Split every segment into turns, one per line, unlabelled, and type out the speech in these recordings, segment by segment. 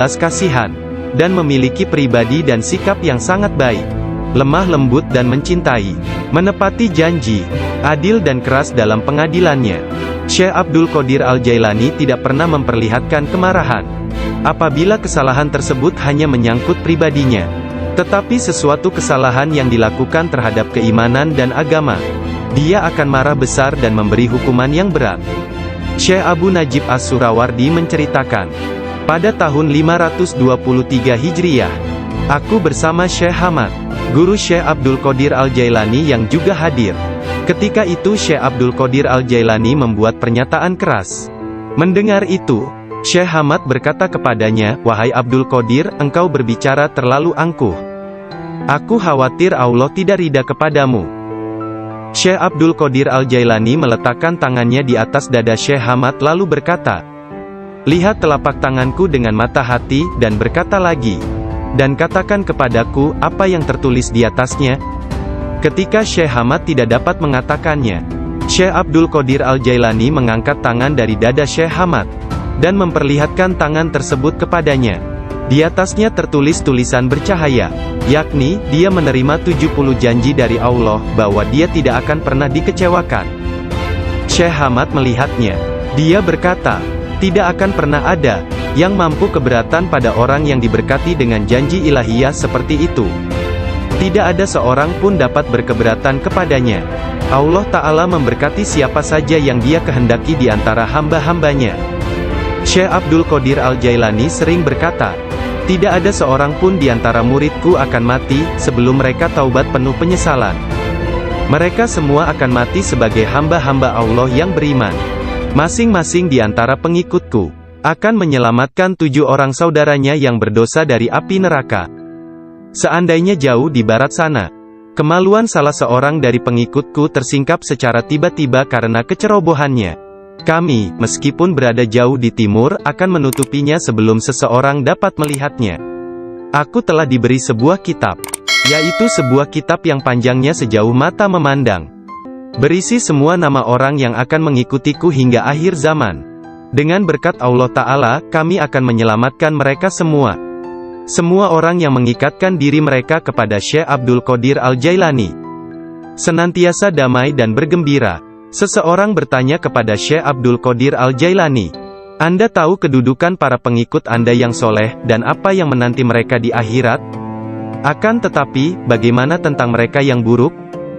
belas kasihan, dan memiliki pribadi dan sikap yang sangat baik, lemah lembut dan mencintai, menepati janji, adil dan keras dalam pengadilannya. Syekh Abdul Qadir Al-Jailani tidak pernah memperlihatkan kemarahan apabila kesalahan tersebut hanya menyangkut pribadinya, tetapi sesuatu kesalahan yang dilakukan terhadap keimanan dan agama, dia akan marah besar dan memberi hukuman yang berat. Syekh Abu Najib As-Surawardi menceritakan, pada tahun 523 Hijriah, aku bersama Syekh Hamad, guru Syekh Abdul Qadir Al-Jailani yang juga hadir. Ketika itu Syekh Abdul Qadir Al-Jailani membuat pernyataan keras. Mendengar itu, Syekh Hamad berkata kepadanya, "Wahai Abdul Qadir, engkau berbicara terlalu angkuh. Aku khawatir Allah tidak ridha kepadamu." Syekh Abdul Qadir Al-Jailani meletakkan tangannya di atas dada Syekh Hamad lalu berkata, "Lihat telapak tanganku dengan mata hati, dan berkata lagi, dan katakan kepadaku, apa yang tertulis di atasnya?" Ketika Syekh Hamad tidak dapat mengatakannya, Syekh Abdul Qadir Al-Jailani mengangkat tangan dari dada Syekh Hamad, dan memperlihatkan tangan tersebut kepadanya. Di atasnya tertulis tulisan bercahaya, yakni, dia menerima 70 janji dari Allah, bahwa dia tidak akan pernah dikecewakan. Syekh Hamad melihatnya. Dia berkata, tidak akan pernah ada yang mampu keberatan pada orang yang diberkati dengan janji ilahiyah seperti itu. Tidak ada seorang pun dapat berkeberatan kepadanya. Allah Ta'ala memberkati siapa saja yang dia kehendaki di antara hamba-hambanya. Syekh Abdul Qadir Al-Jailani sering berkata, tidak ada seorang pun di antara muridku akan mati, sebelum mereka taubat penuh penyesalan. Mereka semua akan mati sebagai hamba-hamba Allah yang beriman. Masing-masing di antara pengikutku akan menyelamatkan 7 orang saudaranya yang berdosa dari api neraka. Seandainya jauh di barat sana, kemaluan salah seorang dari pengikutku tersingkap secara tiba-tiba karena kecerobohannya, kami, meskipun berada jauh di timur, akan menutupinya sebelum seseorang dapat melihatnya. Aku telah diberi sebuah kitab, yaitu sebuah kitab yang panjangnya sejauh mata memandang, berisi semua nama orang yang akan mengikutiku hingga akhir zaman. Dengan berkat Allah Ta'ala, kami akan menyelamatkan mereka semua. Semua orang yang mengikatkan diri mereka kepada Syekh Abdul Qadir Al-Jailani senantiasa damai dan bergembira. Seseorang bertanya kepada Syekh Abdul Qadir Al-Jailani, Anda tahu kedudukan para pengikut Anda yang soleh, dan apa yang menanti mereka di akhirat? Akan tetapi, bagaimana tentang mereka yang buruk?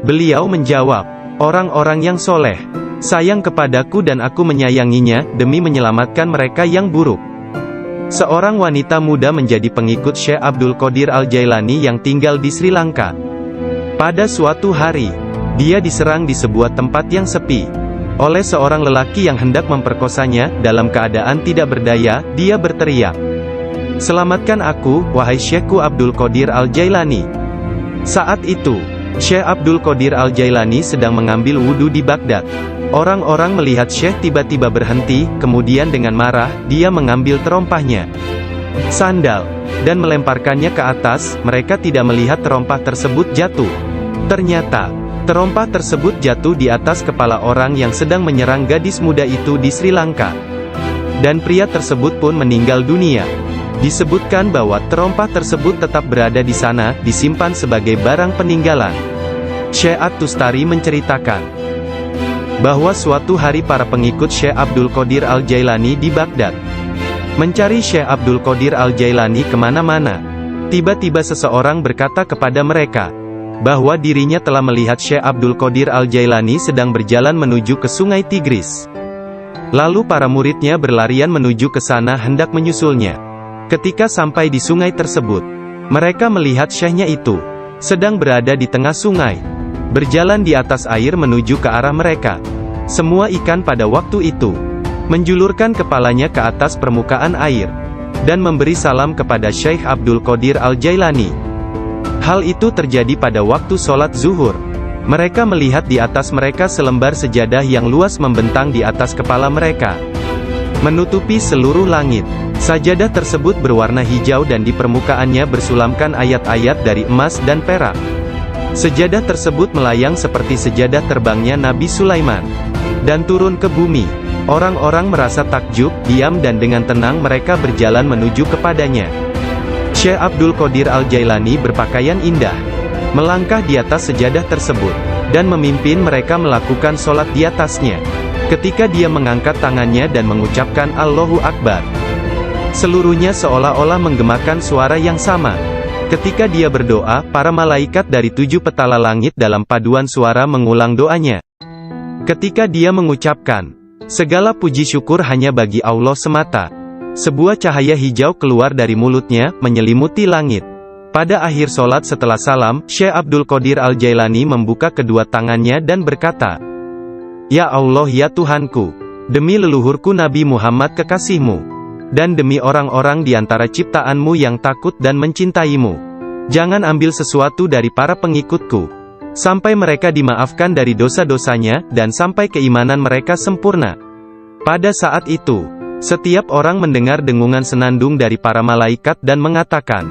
Beliau menjawab, orang-orang yang soleh sayang kepadaku dan aku menyayanginya, demi menyelamatkan mereka yang buruk. Seorang wanita muda menjadi pengikut Syekh Abdul Qadir Al-Jailani yang tinggal di Sri Lanka. Pada suatu hari, dia diserang di sebuah tempat yang sepi oleh seorang lelaki yang hendak memperkosanya. Dalam keadaan tidak berdaya, dia berteriak, "Selamatkan aku, wahai Syekhku Abdul Qadir Al-Jailani." Saat itu, Syekh Abdul Qadir Al-Jailani sedang mengambil wudhu di Baghdad. Orang-orang melihat Syekh tiba-tiba berhenti, kemudian dengan marah, dia mengambil terompahnya, sandal, dan melemparkannya ke atas. Mereka tidak melihat terompah tersebut jatuh. Ternyata, terompah tersebut jatuh di atas kepala orang yang sedang menyerang gadis muda itu di Sri Lanka. Dan pria tersebut pun meninggal dunia. Disebutkan bahwa terompah tersebut tetap berada di sana, disimpan sebagai barang peninggalan. Syekh At-Tustari menceritakan bahwa suatu hari para pengikut Syekh Abdul Qadir Al-Jailani di Baghdad mencari Syekh Abdul Qadir Al-Jailani kemana-mana. Tiba-tiba seseorang berkata kepada mereka bahwa dirinya telah melihat Syekh Abdul Qadir Al-Jailani sedang berjalan menuju ke sungai Tigris. Lalu para muridnya berlarian menuju ke sana hendak menyusulnya. Ketika sampai di sungai tersebut, mereka melihat syekhnya itu sedang berada di tengah sungai, berjalan di atas air menuju ke arah mereka. Semua ikan pada waktu itu menjulurkan kepalanya ke atas permukaan air, dan memberi salam kepada Syekh Abdul Qadir Al-Jailani. Hal itu terjadi pada waktu sholat zuhur. Mereka melihat di atas mereka selembar sejadah yang luas membentang di atas kepala mereka, menutupi seluruh langit. Sajadah tersebut berwarna hijau dan di permukaannya bersulamkan ayat-ayat dari emas dan perak. Sejadah tersebut melayang seperti sejadah terbangnya Nabi Sulaiman, dan turun ke bumi. Orang-orang merasa takjub, diam dan dengan tenang mereka berjalan menuju kepadanya. Syekh Abdul Qadir Al-Jailani berpakaian indah, melangkah di atas sejadah tersebut, dan memimpin mereka melakukan sholat di atasnya. Ketika dia mengangkat tangannya dan mengucapkan Allahu Akbar, seluruhnya seolah-olah menggemakan suara yang sama. Ketika dia berdoa, para malaikat dari 7 petala langit dalam paduan suara mengulang doanya. Ketika dia mengucapkan, segala puji syukur hanya bagi Allah semata, sebuah cahaya hijau keluar dari mulutnya, menyelimuti langit. Pada akhir sholat setelah salam, Syekh Abdul Qadir Al-Jailani membuka kedua tangannya dan berkata, Ya Allah ya Tuhanku, demi leluhurku Nabi Muhammad kekasihmu, dan demi orang-orang di antara ciptaanmu yang takut dan mencintaimu, jangan ambil sesuatu dari para pengikutku, sampai mereka dimaafkan dari dosa-dosanya, dan sampai keimanan mereka sempurna. Pada saat itu, setiap orang mendengar dengungan senandung dari para malaikat dan mengatakan,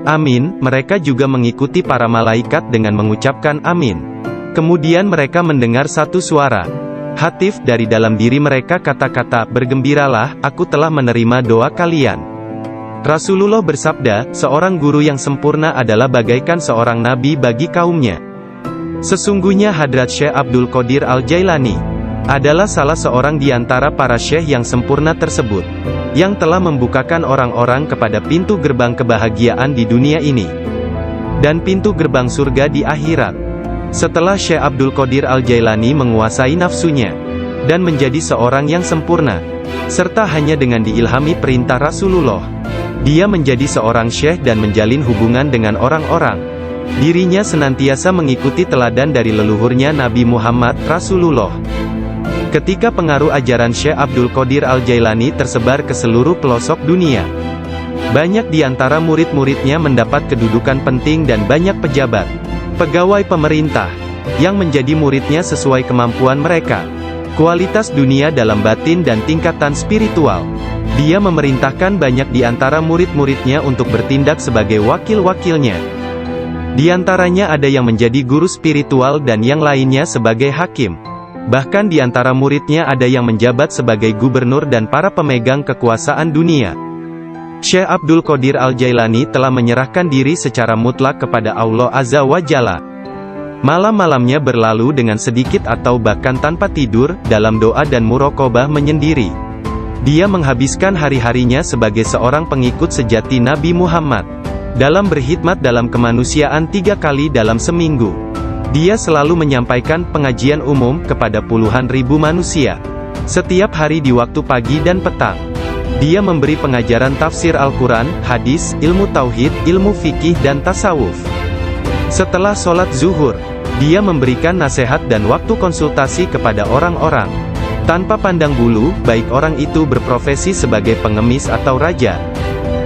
Amin. Mereka juga mengikuti para malaikat dengan mengucapkan Amin. Kemudian mereka mendengar satu suara hatif dari dalam diri mereka, kata-kata, bergembiralah, aku telah menerima doa kalian. Rasulullah bersabda, seorang guru yang sempurna adalah bagaikan seorang nabi bagi kaumnya. Sesungguhnya Hadrat Syekh Abdul Qadir Al-Jailani adalah salah seorang di antara para syekh yang sempurna tersebut, yang telah membukakan orang-orang kepada pintu gerbang kebahagiaan di dunia ini, dan pintu gerbang surga di akhirat. Setelah Syekh Abdul Qadir Al-Jailani menguasai nafsunya, dan menjadi seorang yang sempurna, serta hanya dengan diilhami perintah Rasulullah, dia menjadi seorang syekh dan menjalin hubungan dengan orang-orang. Dirinya senantiasa mengikuti teladan dari leluhurnya Nabi Muhammad, Rasulullah. Ketika pengaruh ajaran Syekh Abdul Qadir Al-Jailani tersebar ke seluruh pelosok dunia, banyak di antara murid-muridnya mendapat kedudukan penting dan banyak pejabat, pegawai pemerintah, yang menjadi muridnya sesuai kemampuan mereka, kualitas dunia dalam batin dan tingkatan spiritual. Dia memerintahkan banyak di antara murid-muridnya untuk bertindak sebagai wakil-wakilnya. Di antaranya ada yang menjadi guru spiritual dan yang lainnya sebagai hakim. Bahkan di antara muridnya ada yang menjabat sebagai gubernur dan para pemegang kekuasaan dunia. Syekh Abdul Qadir Al-Jailani telah menyerahkan diri secara mutlak kepada Allah Azza wa Jalla. Malam-malamnya berlalu dengan sedikit atau bahkan tanpa tidur, dalam doa dan muraqabah menyendiri. Dia menghabiskan hari-harinya sebagai seorang pengikut sejati Nabi Muhammad, dalam berkhidmat dalam kemanusiaan 3 kali dalam seminggu. Dia selalu menyampaikan pengajian umum kepada puluhan ribu manusia, setiap hari di waktu pagi dan petang. Dia memberi pengajaran tafsir Al-Quran, hadis, ilmu tauhid, ilmu fikih dan tasawuf. Setelah sholat zuhur, dia memberikan nasihat dan waktu konsultasi kepada orang-orang, tanpa pandang bulu, baik orang itu berprofesi sebagai pengemis atau raja.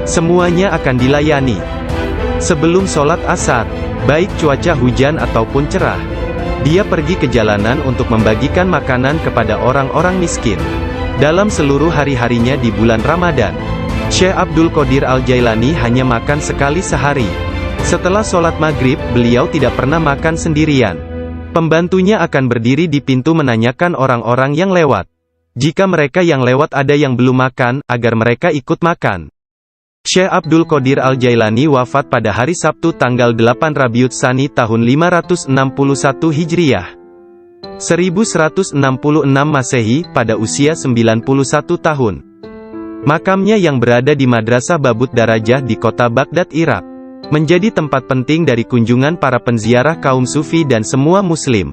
Semuanya akan dilayani. Sebelum sholat asar, baik cuaca hujan ataupun cerah, dia pergi ke jalanan untuk membagikan makanan kepada orang-orang miskin. Dalam seluruh hari-harinya di bulan Ramadan, Syekh Abdul Qadir Al-Jailani hanya makan sekali sehari. Setelah sholat maghrib, beliau tidak pernah makan sendirian. Pembantunya akan berdiri di pintu menanyakan orang-orang yang lewat. Jika mereka yang lewat ada yang belum makan, agar mereka ikut makan. Syekh Abdul Qadir Al-Jailani wafat pada hari Sabtu tanggal 8 Rabiul Tsani tahun 561 Hijriah. 1166 Masehi, pada usia 91 tahun. Makamnya yang berada di Madrasah Babut Darajah di kota Baghdad, Irak, menjadi tempat penting dari kunjungan para penziarah kaum sufi dan semua muslim.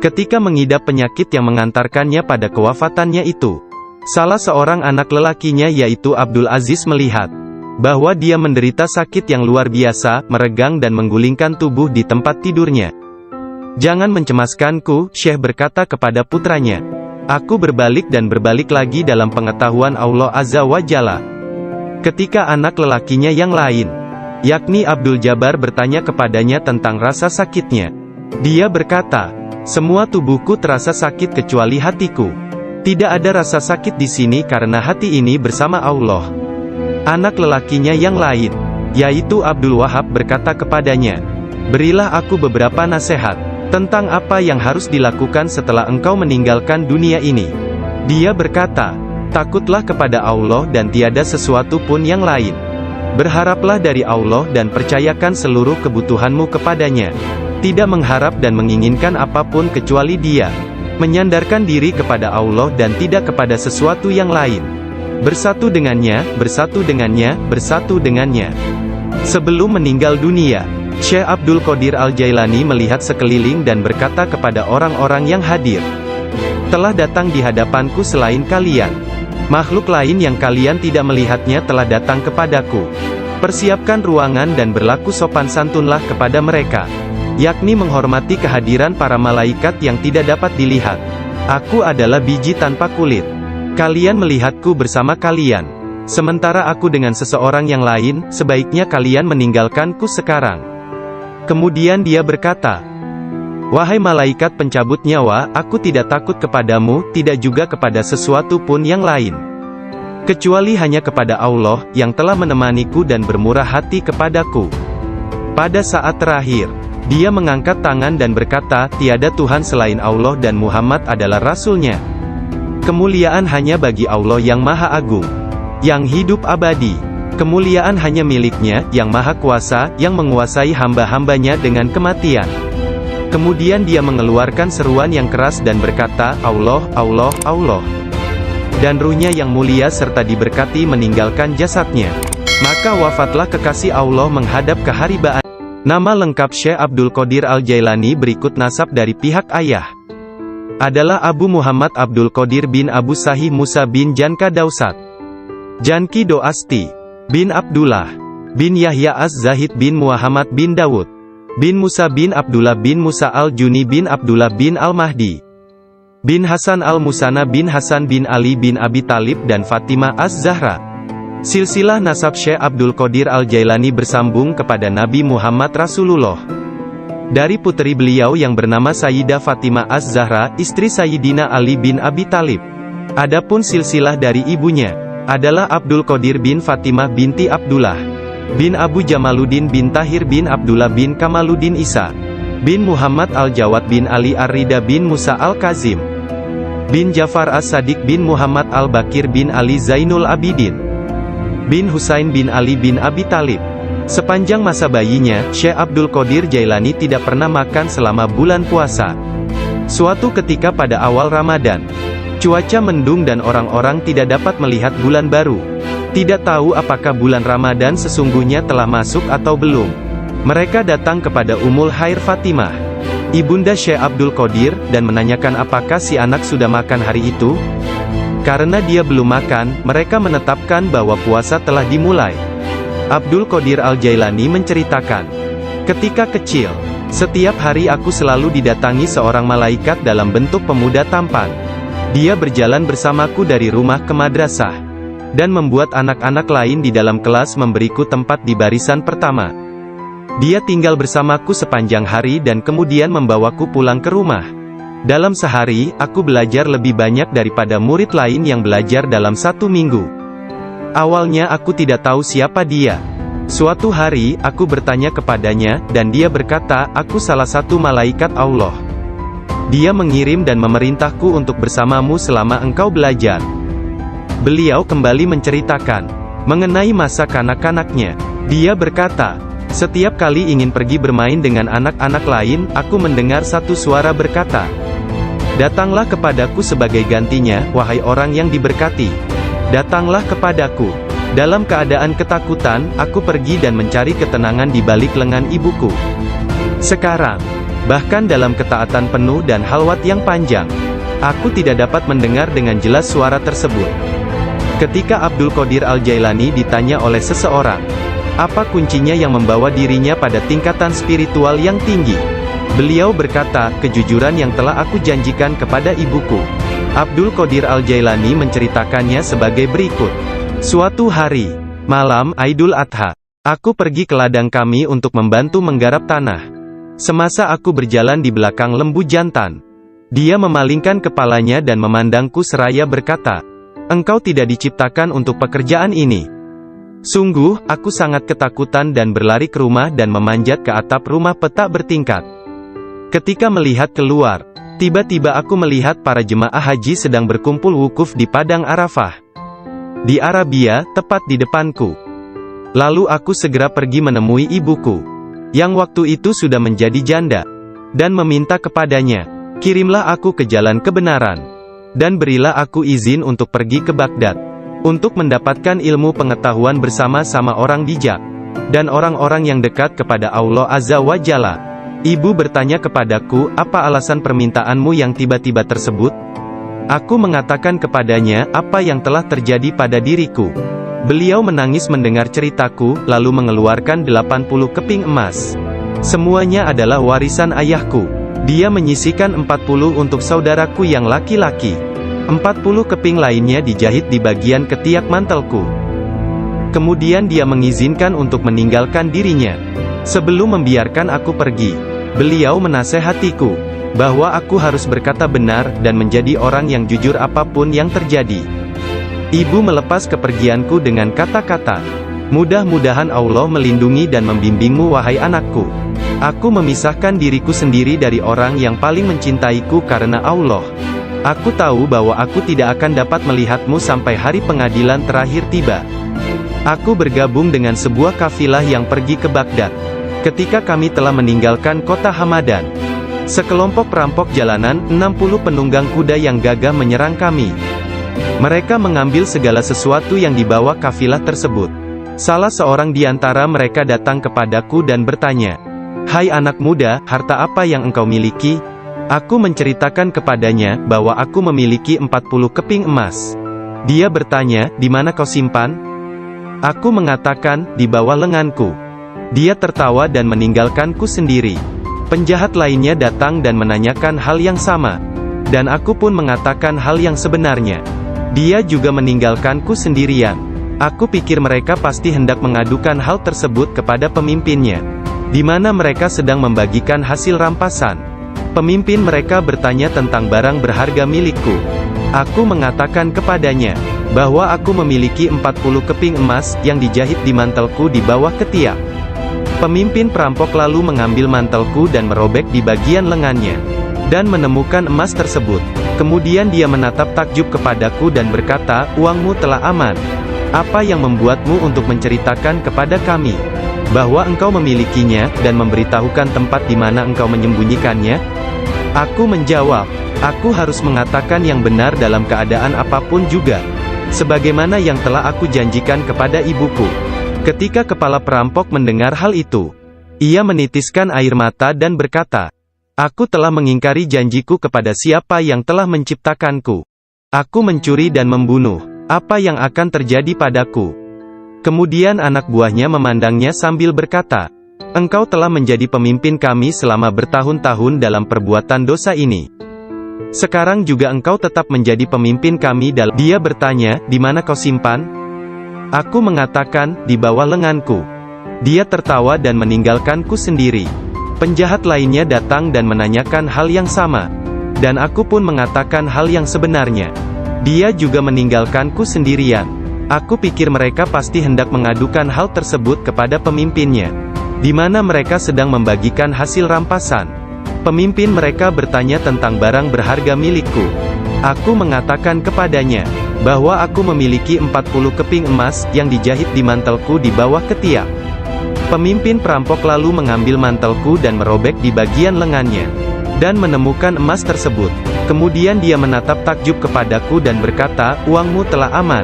Ketika mengidap penyakit yang mengantarkannya pada kewafatannya itu, salah seorang anak lelakinya yaitu Abdul Aziz melihat bahwa dia menderita sakit yang luar biasa, meregang dan menggulingkan tubuh di tempat tidurnya. Jangan mencemaskanku, Syekh berkata kepada putranya. Aku berbalik dan berbalik lagi dalam pengetahuan Allah Azza wa Jalla. Ketika anak lelakinya yang lain, yakni Abdul Jabbar, bertanya kepadanya tentang rasa sakitnya, dia berkata, semua tubuhku terasa sakit kecuali hatiku. Tidak ada rasa sakit di sini karena hati ini bersama Allah. Anak lelakinya yang lain, yaitu Abdul Wahab, berkata kepadanya, berilah aku beberapa nasihat tentang apa yang harus dilakukan setelah engkau meninggalkan dunia ini. Dia berkata, takutlah kepada Allah dan tiada sesuatu pun yang lain. Berharaplah dari Allah dan percayakan seluruh kebutuhanmu kepadanya. Tidak mengharap dan menginginkan apapun kecuali Dia. Menyandarkan diri kepada Allah dan tidak kepada sesuatu yang lain. Bersatu dengannya, bersatu dengannya, bersatu dengannya. Sebelum meninggal dunia, Syekh Abdul Qadir Al-Jailani melihat sekeliling dan berkata kepada orang-orang yang hadir, telah datang di hadapanku selain kalian. Makhluk lain yang kalian tidak melihatnya telah datang kepadaku. Persiapkan ruangan dan berlaku sopan santunlah kepada mereka. Yakni menghormati kehadiran para malaikat yang tidak dapat dilihat. Aku adalah biji tanpa kulit. Kalian melihatku bersama kalian. Sementara aku dengan seseorang yang lain, sebaiknya kalian meninggalkanku sekarang. Kemudian dia berkata, wahai malaikat pencabut nyawa, aku tidak takut kepadamu, tidak juga kepada sesuatu pun yang lain. Kecuali hanya kepada Allah, yang telah menemaniku dan bermurah hati kepadaku. Pada saat terakhir, dia mengangkat tangan dan berkata, tiada Tuhan selain Allah dan Muhammad adalah Rasul-Nya. Kemuliaan hanya bagi Allah yang Maha Agung, yang hidup abadi. Kemuliaan hanya milik-Nya, yang Maha Kuasa, yang menguasai hamba-hambanya dengan kematian. Kemudian dia mengeluarkan seruan yang keras dan berkata, Allah, Allah, Allah. Dan ruhnya yang mulia serta diberkati meninggalkan jasadnya. Maka wafatlah kekasih Allah menghadap keharibaan. Nama lengkap Syekh Abdul Qadir Al-Jailani berikut nasab dari pihak ayah. Adalah Abu Muhammad Abdul Qadir bin Abu Sahih Musa bin Janka Dausat. Janki Doasti. Bin Abdullah. Bin Yahya Az-Zahid bin Muhammad bin Dawud. Bin Musa bin Abdullah bin Musa Al-Juni bin Abdullah bin Al-Mahdi. Bin Hasan Al-Musana bin Hasan bin Ali bin Abi Talib dan Fatimah Az-Zahra. Silsilah nasab Syekh Abdul Qadir Al-Jailani bersambung kepada Nabi Muhammad Rasulullah. Dari putri beliau yang bernama Sayyidah Fatimah Az-Zahra, istri Sayyidina Ali bin Abi Talib. Adapun silsilah dari ibunya, adalah Abdul Qadir bin Fatimah binti Abdullah. Bin Abu Jamaluddin bin Tahir bin Abdullah bin Kamaluddin Isa. Bin Muhammad Al-Jawad bin Ali Ar-Rida bin Musa Al-Kazim. Bin Jafar As-Sadiq bin Muhammad Al-Bakir bin Ali Zainul Abidin. Bin Husain bin Ali bin Abi Talib. Sepanjang masa bayinya, Syekh Abdul Qadir Jailani tidak pernah makan selama bulan puasa. Suatu ketika pada awal Ramadan, cuaca mendung dan orang-orang tidak dapat melihat bulan baru. Tidak tahu apakah bulan Ramadan sesungguhnya telah masuk atau belum. Mereka datang kepada Ummul Khair Fatimah, ibunda Syekh Abdul Qadir, dan menanyakan apakah si anak sudah makan hari itu. Karena dia belum makan, mereka menetapkan bahwa puasa telah dimulai. Abdul Qadir Al-Jailani menceritakan, ketika kecil, setiap hari aku selalu didatangi seorang malaikat dalam bentuk pemuda tampan. Dia berjalan bersamaku dari rumah ke madrasah, dan membuat anak-anak lain di dalam kelas memberiku tempat di barisan pertama. Dia tinggal bersamaku sepanjang hari dan kemudian membawaku pulang ke rumah. Dalam sehari, aku belajar lebih banyak daripada murid lain yang belajar dalam 1 minggu. Awalnya aku tidak tahu siapa dia. Suatu hari, aku bertanya kepadanya, dan dia berkata, aku salah satu malaikat Allah. Dia mengirim dan memerintahku untuk bersamamu selama engkau belajar. Beliau kembali menceritakan mengenai masa kanak-kanaknya. Dia berkata, setiap kali ingin pergi bermain dengan anak-anak lain, aku mendengar satu suara berkata, datanglah kepadaku sebagai gantinya, wahai orang yang diberkati. Datanglah kepadaku. Dalam keadaan ketakutan, aku pergi dan mencari ketenangan di balik lengan ibuku. Sekarang, bahkan dalam ketaatan penuh dan halwat yang panjang, aku tidak dapat mendengar dengan jelas suara tersebut. Ketika Abdul Qadir Al-Jailani ditanya oleh seseorang, apa kuncinya yang membawa dirinya pada tingkatan spiritual yang tinggi? Beliau berkata, kejujuran yang telah aku janjikan kepada ibuku. Abdul Qadir Al-Jailani menceritakannya sebagai berikut. Suatu hari, malam Idul Adha, aku pergi ke ladang kami untuk membantu menggarap tanah. Semasa aku berjalan di belakang lembu jantan, dia memalingkan kepalanya dan memandangku seraya berkata, engkau tidak diciptakan untuk pekerjaan ini. Sungguh, aku sangat ketakutan dan berlari ke rumah dan memanjat ke atap rumah petak bertingkat. Ketika melihat keluar, Tiba-tiba aku melihat para jemaah haji sedang berkumpul wukuf di Padang Arafah. Di Arabia, tepat di depanku. Lalu aku segera pergi menemui ibuku, yang waktu itu sudah menjadi janda, dan meminta kepadanya, kirimlah aku ke jalan kebenaran, dan berilah aku izin untuk pergi ke Baghdad, untuk mendapatkan ilmu pengetahuan bersama-sama orang bijak, dan orang-orang yang dekat kepada Allah Azza wa Jalla. Ibu bertanya kepadaku, apa alasan permintaanmu yang tiba-tiba tersebut? Aku mengatakan kepadanya, apa yang telah terjadi pada diriku. Beliau menangis mendengar ceritaku, lalu mengeluarkan 80 keping emas. Semuanya adalah warisan ayahku. Dia menyisihkan 40 untuk saudaraku yang laki-laki. 40 keping lainnya dijahit di bagian ketiak mantelku. Kemudian dia mengizinkan untuk meninggalkan dirinya. Sebelum membiarkan aku pergi, beliau menasehatiku, bahwa aku harus berkata benar, dan menjadi orang yang jujur apapun yang terjadi. Ibu melepas kepergianku dengan kata-kata, mudah-mudahan Allah melindungi dan membimbingmu wahai anakku. Aku memisahkan diriku sendiri dari orang yang paling mencintaiku karena Allah. Aku tahu bahwa aku tidak akan dapat melihatmu sampai hari pengadilan terakhir tiba. Aku bergabung dengan sebuah kafilah yang pergi ke Baghdad. Ketika kami telah meninggalkan kota Hamadan, sekelompok perampok jalanan, 60 penunggang kuda yang gagah menyerang kami. Mereka mengambil segala sesuatu yang dibawa kafilah tersebut. Salah seorang di antara mereka datang kepadaku dan bertanya, "Hai anak muda, harta apa yang engkau miliki?" Aku menceritakan kepadanya, bahwa aku memiliki 40 keping emas. Dia bertanya, "Di mana kau simpan?" Aku mengatakan, "Di bawah lenganku." Dia tertawa dan meninggalkanku sendiri. Penjahat lainnya datang dan menanyakan hal yang sama. Dan aku pun mengatakan hal yang sebenarnya. Dia juga meninggalkanku sendirian. Aku pikir mereka pasti hendak mengadukan hal tersebut kepada pemimpinnya, di mana mereka sedang membagikan hasil rampasan. Pemimpin mereka bertanya tentang barang berharga milikku. Aku mengatakan kepadanya, bahwa aku memiliki 40 keping emas, yang dijahit di mantelku di bawah ketiak. Pemimpin perampok lalu mengambil mantelku dan merobek di bagian lengannya, dan menemukan emas tersebut. Kemudian dia menatap takjub kepadaku dan berkata, "Uangmu telah aman. Apa yang membuatmu untuk menceritakan kepada kami, bahwa engkau memilikinya, dan memberitahukan tempat di mana engkau menyembunyikannya?" Aku menjawab, "Aku harus mengatakan yang benar dalam keadaan apapun juga, sebagaimana yang telah aku janjikan kepada ibuku." Ketika kepala perampok mendengar hal itu, ia menitiskan air mata dan berkata, "Aku telah mengingkari janjiku kepada siapa yang telah menciptakanku. Aku mencuri dan membunuh. Apa yang akan terjadi padaku?" Kemudian anak buahnya memandangnya sambil berkata, "Engkau telah menjadi pemimpin kami selama bertahun-tahun dalam perbuatan dosa ini. Sekarang juga engkau tetap menjadi pemimpin kami dalam..." Dia bertanya, "Di mana kau simpan?" Aku mengatakan, "Di bawah lenganku." Dia tertawa dan meninggalkanku sendiri. Penjahat lainnya datang dan menanyakan hal yang sama. Dan aku pun mengatakan hal yang sebenarnya. Dia juga meninggalkanku sendirian. Aku pikir mereka pasti hendak mengadukan hal tersebut kepada pemimpinnya, di mana mereka sedang membagikan hasil rampasan. Pemimpin mereka bertanya tentang barang berharga milikku. Aku mengatakan kepadanya, bahwa aku memiliki 40 keping emas, yang dijahit di mantelku di bawah ketiak. Pemimpin perampok lalu mengambil mantelku dan merobek di bagian lengannya, dan menemukan emas tersebut. Kemudian dia menatap takjub kepadaku dan berkata, "Uangmu telah aman.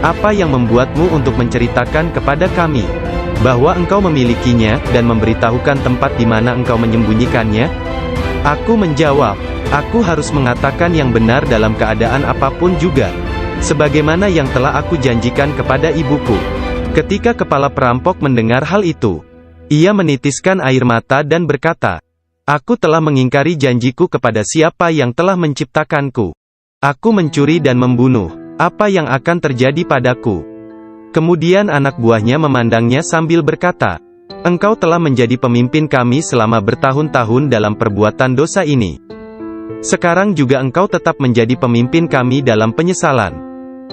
Apa yang membuatmu untuk menceritakan kepada kami, bahwa engkau memilikinya, dan memberitahukan tempat di mana engkau menyembunyikannya?" Aku menjawab, "Aku harus mengatakan yang benar dalam keadaan apapun juga, sebagaimana yang telah aku janjikan kepada ibuku." Ketika kepala perampok mendengar hal itu, ia menitiskan air mata dan berkata, "Aku telah mengingkari janjiku kepada siapa yang telah menciptakanku. Aku mencuri dan membunuh. Apa yang akan terjadi padaku?" Kemudian anak buahnya memandangnya sambil berkata, "Engkau telah menjadi pemimpin kami selama bertahun-tahun dalam perbuatan dosa ini. Sekarang juga engkau tetap menjadi pemimpin kami dalam penyesalan."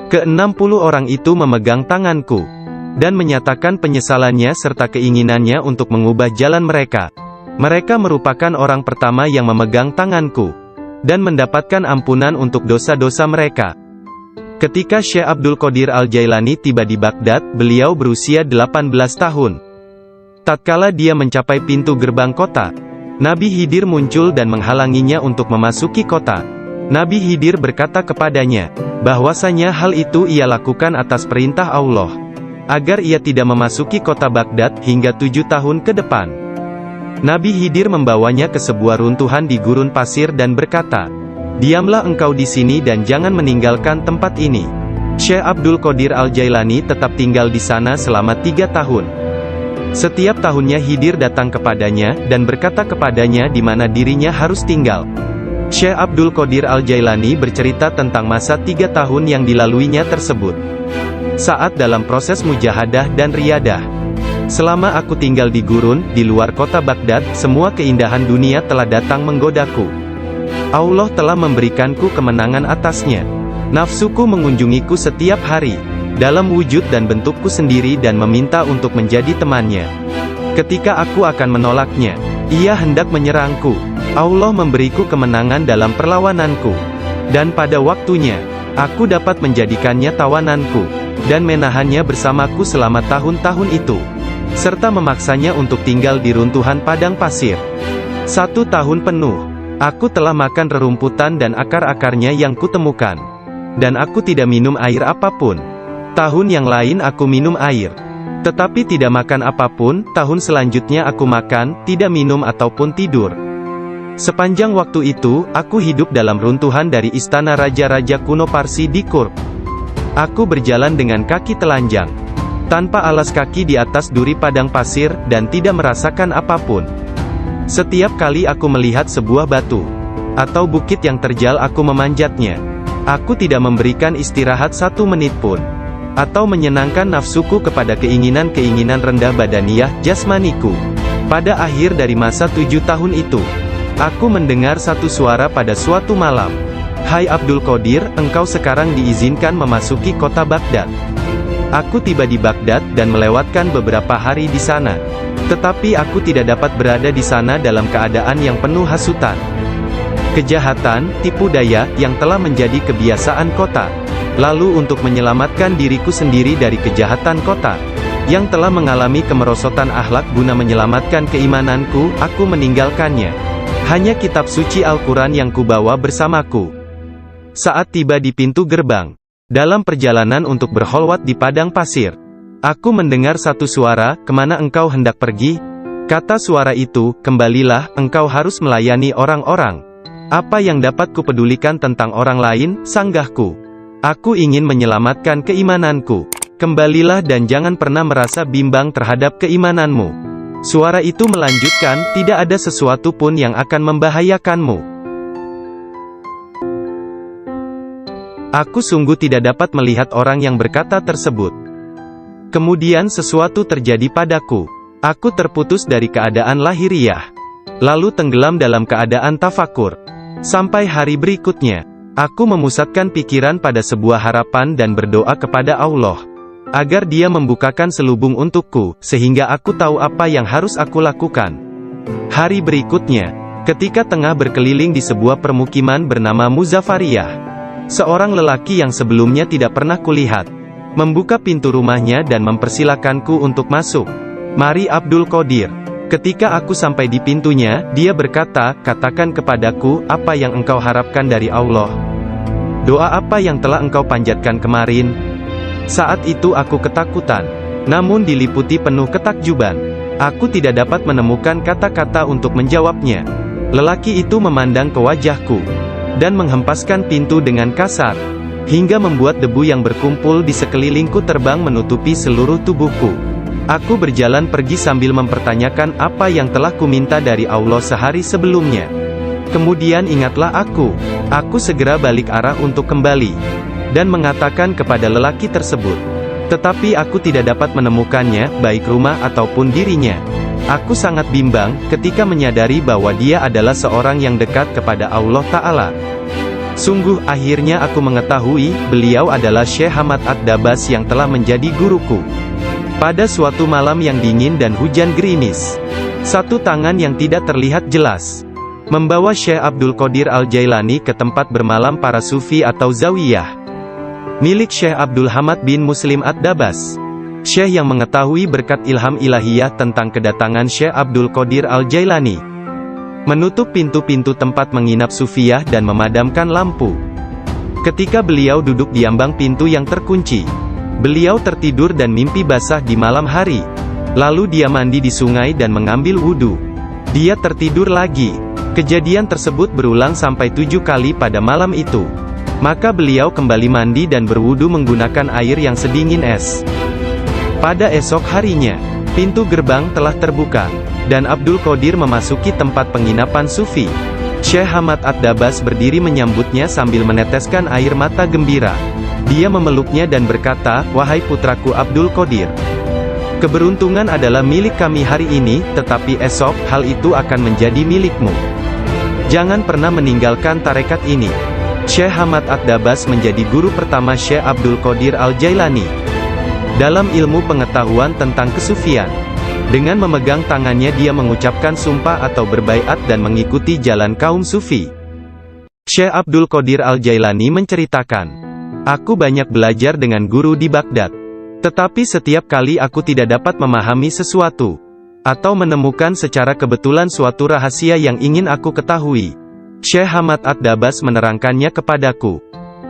Ke-60 orang itu memegang tanganku, dan menyatakan penyesalannya serta keinginannya untuk mengubah jalan mereka. Mereka merupakan orang pertama yang memegang tanganku, dan mendapatkan ampunan untuk dosa-dosa mereka. Ketika Syekh Abdul Qadir Al-Jailani tiba di Baghdad, beliau berusia 18 tahun. Tatkala dia mencapai pintu gerbang kota, Nabi Khidir muncul dan menghalanginya untuk memasuki kota. Nabi Khidir berkata kepadanya, bahwasanya hal itu ia lakukan atas perintah Allah, agar ia tidak memasuki kota Baghdad hingga 7 tahun ke depan. Nabi Khidir membawanya ke sebuah runtuhan di gurun pasir dan berkata, "Diamlah engkau di sini dan jangan meninggalkan tempat ini." Syekh Abdul Qadir Al-Jailani tetap tinggal di sana selama 3 tahun. Setiap tahunnya Khidir datang kepadanya, dan berkata kepadanya di mana dirinya harus tinggal. Syekh Abdul Qadir Al-Jailani bercerita tentang masa 3 tahun yang dilaluinya tersebut. Saat dalam proses mujahadah dan riyadah. Selama aku tinggal di gurun, di luar kota Baghdad, semua keindahan dunia telah datang menggodaku. Allah telah memberikanku kemenangan atasnya. Nafsuku mengunjungiku setiap hari, dalam wujud dan bentukku sendiri dan meminta untuk menjadi temannya. Ketika aku akan menolaknya, ia hendak menyerangku. Allah memberiku kemenangan dalam perlawananku. Dan pada waktunya, aku dapat menjadikannya tawananku, dan menahannya bersamaku selama tahun-tahun itu, serta memaksanya untuk tinggal di runtuhan padang pasir. 1 tahun penuh. Aku telah makan rerumputan dan akar-akarnya yang kutemukan. Dan aku tidak minum air apapun. Tahun yang lain aku minum air, tetapi tidak makan apapun. Tahun selanjutnya aku makan, tidak minum ataupun tidur. Sepanjang waktu itu, aku hidup dalam runtuhan dari istana raja-raja kuno Parsi di Kurb. Aku berjalan dengan kaki telanjang, tanpa alas kaki di atas duri padang pasir, dan tidak merasakan apapun. Setiap kali aku melihat sebuah batu atau bukit yang terjal, aku memanjatnya. Aku tidak memberikan istirahat 1 menit pun, atau menyenangkan nafsuku kepada keinginan-keinginan rendah badaniyah jasmaniku. Pada akhir dari masa 7 tahun itu, aku mendengar satu suara pada suatu malam, "Hai Abdul Qadir, engkau sekarang diizinkan memasuki kota Baghdad." Aku tiba di Baghdad dan melewatkan beberapa hari di sana. Tetapi aku tidak dapat berada di sana dalam keadaan yang penuh hasutan, kejahatan, tipu daya, yang telah menjadi kebiasaan kota. Lalu untuk menyelamatkan diriku sendiri dari kejahatan kota, yang telah mengalami kemerosotan akhlak guna menyelamatkan keimananku, aku meninggalkannya. Hanya kitab suci Al-Quran yang kubawa bersamaku. Saat tiba di pintu gerbang, dalam perjalanan untuk berkholwat di padang pasir, aku mendengar satu suara, "Kemana engkau hendak pergi?" Kata suara itu, "Kembalilah, engkau harus melayani orang-orang." "Apa yang dapat kupedulikan tentang orang lain?" sanggahku. "Aku ingin menyelamatkan keimananku." "Kembalilah dan jangan pernah merasa bimbang terhadap keimananmu." Suara itu melanjutkan, "Tidak ada sesuatu pun yang akan membahayakanmu." Aku sungguh tidak dapat melihat orang yang berkata tersebut. Kemudian sesuatu terjadi padaku. Aku terputus dari keadaan lahiriah, lalu tenggelam dalam keadaan tafakur. Sampai hari berikutnya, aku memusatkan pikiran pada sebuah harapan dan berdoa kepada Allah, agar Dia membukakan selubung untukku, sehingga aku tahu apa yang harus aku lakukan. Hari berikutnya, ketika tengah berkeliling di sebuah permukiman bernama Muzaffariyah, seorang lelaki yang sebelumnya tidak pernah kulihat, membuka pintu rumahnya dan mempersilakanku untuk masuk. "Mari Abdul Qadir." Ketika aku sampai di pintunya, dia berkata, "Katakan kepadaku, apa yang engkau harapkan dari Allah? Doa apa yang telah engkau panjatkan kemarin?" Saat itu aku ketakutan, namun diliputi penuh ketakjuban. Aku tidak dapat menemukan kata-kata untuk menjawabnya. Lelaki itu memandang ke wajahku, dan menghempaskan pintu dengan kasar, hingga membuat debu yang berkumpul di sekelilingku terbang menutupi seluruh tubuhku. Aku berjalan pergi sambil mempertanyakan apa yang telah kuminta dari Allah sehari sebelumnya. Kemudian ingatlah aku. Aku segera balik arah untuk kembali, dan mengatakan kepada lelaki tersebut. Tetapi aku tidak dapat menemukannya, baik rumah ataupun dirinya. Aku sangat bimbang, ketika menyadari bahwa dia adalah seorang yang dekat kepada Allah Ta'ala. Sungguh, akhirnya aku mengetahui, beliau adalah Syekh Hamad Ad-Dabas yang telah menjadi guruku. Pada suatu malam yang dingin dan hujan gerimis, satu tangan yang tidak terlihat jelas membawa Syekh Abdul Qadir Al-Jailani ke tempat bermalam para sufi atau zawiyah, milik Syekh Abdul Hamad bin Muslim Ad-Dabas. Syekh yang mengetahui berkat ilham ilahiyah tentang kedatangan Syekh Abdul Qadir Al-Jailani, menutup pintu-pintu tempat menginap sufiyah dan memadamkan lampu. Ketika beliau duduk di ambang pintu yang terkunci, beliau tertidur dan mimpi basah di malam hari. Lalu dia mandi di sungai dan mengambil wudhu. Dia tertidur lagi. Kejadian tersebut berulang sampai 7 kali pada malam itu. Maka beliau kembali mandi dan berwudu menggunakan air yang sedingin es. Pada esok harinya, pintu gerbang telah terbuka, dan Abdul Qadir memasuki tempat penginapan sufi. Syekh Hamad Ad-Dabas berdiri menyambutnya sambil meneteskan air mata gembira. Dia memeluknya dan berkata, "Wahai putraku Abdul Qadir, keberuntungan adalah milik kami hari ini, tetapi esok, hal itu akan menjadi milikmu. Jangan pernah meninggalkan tarekat ini." Syekh Hamad Ad-Dabas menjadi guru pertama Syekh Abdul Qadir Al-Jailani dalam ilmu pengetahuan tentang kesufian. Dengan memegang tangannya dia mengucapkan sumpah atau berbaiat dan mengikuti jalan kaum sufi. Syekh Abdul Qadir Al-Jailani menceritakan, "Aku banyak belajar dengan guru di Baghdad. Tetapi setiap kali aku tidak dapat memahami sesuatu, atau menemukan secara kebetulan suatu rahasia yang ingin aku ketahui, Syekh Hamad Ad-Dabas menerangkannya kepadaku.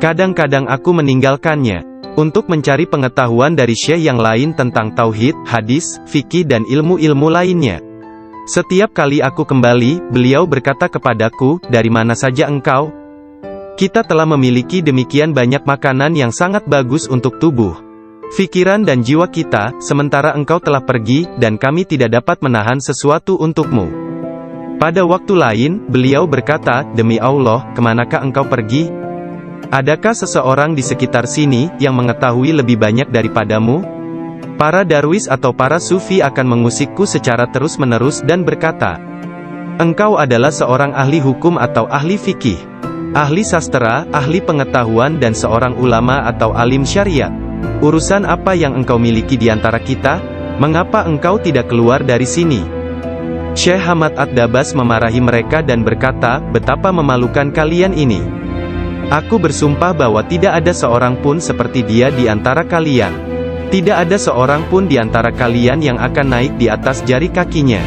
Kadang-kadang aku meninggalkannya, untuk mencari pengetahuan dari syekh yang lain tentang tauhid, hadis, fikih dan ilmu-ilmu lainnya. Setiap kali aku kembali, beliau berkata kepadaku, 'Dari mana saja engkau?' Kita telah memiliki demikian banyak makanan yang sangat bagus untuk tubuh, pikiran dan jiwa kita, sementara engkau telah pergi, dan kami tidak dapat menahan sesuatu untukmu." Pada waktu lain, beliau berkata, "Demi Allah, kemanakah engkau pergi? Adakah seseorang di sekitar sini, yang mengetahui lebih banyak daripadamu?" Para darwis atau para sufi akan mengusikku secara terus-menerus dan berkata, "Engkau adalah seorang ahli hukum atau ahli fikih, ahli sastra, ahli pengetahuan dan seorang ulama atau alim syariat. Urusan apa yang engkau miliki di antara kita? Mengapa engkau tidak keluar dari sini?" Syekh Hamad Ad-Dabas memarahi mereka dan berkata, "Betapa memalukan kalian ini. Aku bersumpah bahwa tidak ada seorang pun seperti dia di antara kalian. Tidak ada seorang pun di antara kalian yang akan naik di atas jari kakinya.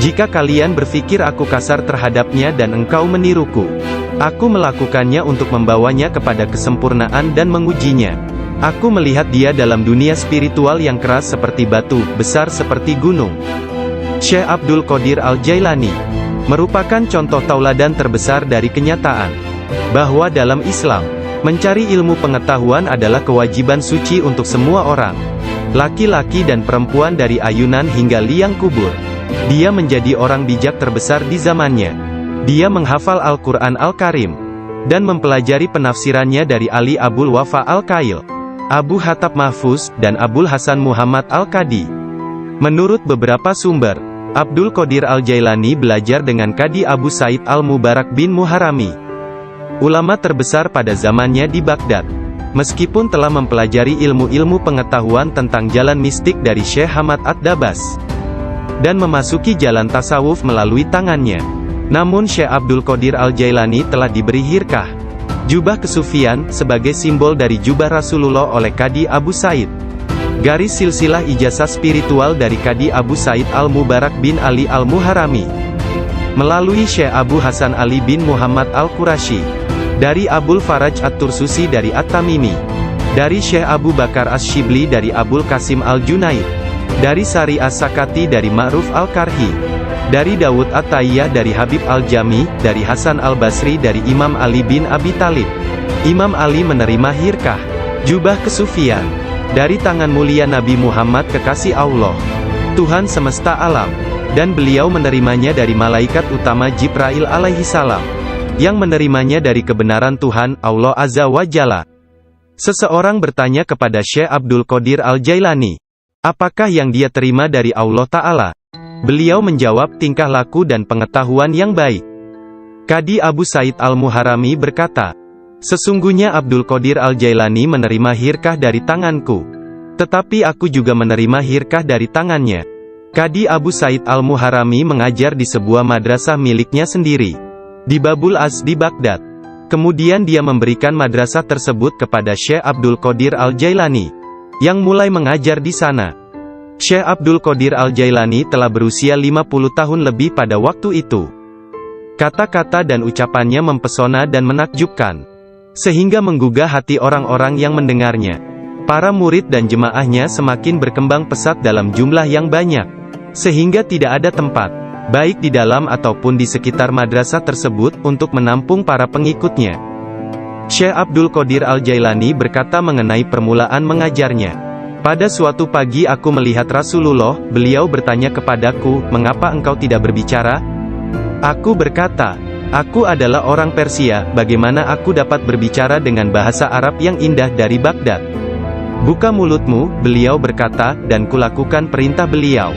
Jika kalian berpikir aku kasar terhadapnya dan engkau meniruku, aku melakukannya untuk membawanya kepada kesempurnaan dan mengujinya. Aku melihat dia dalam dunia spiritual yang keras seperti batu, besar seperti gunung." Syekh Abdul Qadir Al-Jailani merupakan contoh tauladan terbesar dari kenyataan bahwa dalam Islam, mencari ilmu pengetahuan adalah kewajiban suci untuk semua orang, laki-laki dan perempuan dari ayunan hingga liang kubur. Dia menjadi orang bijak terbesar di zamannya. Dia menghafal Al-Quran Al-Karim dan mempelajari penafsirannya dari Ali Abul Wafa Al-Kail, Abu Hatab Mahfuz, dan Abul Hasan Muhammad Al-Qadi. Menurut beberapa sumber, Abdul Qadir Al-Jailani belajar dengan Qadi Abu Said Al-Mubarak bin Muharami, ulama terbesar pada zamannya di Baghdad. Meskipun telah mempelajari ilmu-ilmu pengetahuan tentang jalan mistik dari Syekh Hamad Ad-Dabas, dan memasuki jalan tasawuf melalui tangannya, namun Syekh Abdul Qadir Al-Jailani telah diberi hirkah, jubah kesufian, sebagai simbol dari jubah Rasulullah oleh Qadi Abu Said. Garis silsilah ijazah spiritual dari Qadi Abu Said Al-Mubarak bin Ali Al-Muharami, melalui Syekh Abu Hasan Ali bin Muhammad Al-Qurashi, dari Abul Faraj At-Tursusi dari At-Tamimi, dari Syekh Abu Bakar As-Shibli dari Abul Qasim Al-Junaid, dari Sari As-Sakati dari Ma'ruf Al-Karhi, dari Dawud At-Tayyah dari Habib Al-Jami, dari Hasan Al-Basri dari Imam Ali bin Abi Talib. Imam Ali menerima hirkah, jubah kesufian, dari tangan mulia Nabi Muhammad kekasih Allah, Tuhan semesta alam, dan beliau menerimanya dari malaikat utama Jibril alaihi salam, yang menerimanya dari kebenaran Tuhan, Allah Azza wa Jalla. Seseorang bertanya kepada Syekh Abdul Qadir Al-Jailani, apakah yang dia terima dari Allah Ta'ala? Beliau menjawab, tingkah laku dan pengetahuan yang baik. Qadi Abu Said Al-Muharami berkata, sesungguhnya Abdul Qadir Al-Jailani menerima hirkah dari tanganku, tetapi aku juga menerima hirkah dari tangannya. Qadi Abu Said Al-Muharrami mengajar di sebuah madrasah miliknya sendiri, di Babul Az di Baghdad. Kemudian dia memberikan madrasah tersebut kepada Syekh Abdul Qadir Al-Jailani, yang mulai mengajar di sana. Syekh Abdul Qadir Al-Jailani telah berusia 50 tahun lebih pada waktu itu. Kata-kata dan ucapannya mempesona dan menakjubkan, sehingga menggugah hati orang-orang yang mendengarnya. Para murid dan jemaahnya semakin berkembang pesat dalam jumlah yang banyak, sehingga tidak ada tempat, baik di dalam ataupun di sekitar madrasah tersebut, untuk menampung para pengikutnya. Syekh Abdul Qadir Al-Jailani berkata mengenai permulaan mengajarnya. Pada suatu pagi aku melihat Rasulullah, beliau bertanya kepadaku, "Mengapa engkau tidak berbicara?" Aku berkata, "Aku adalah orang Persia, bagaimana aku dapat berbicara dengan bahasa Arab yang indah dari Baghdad?" "Buka mulutmu," beliau berkata, dan kulakukan perintah beliau.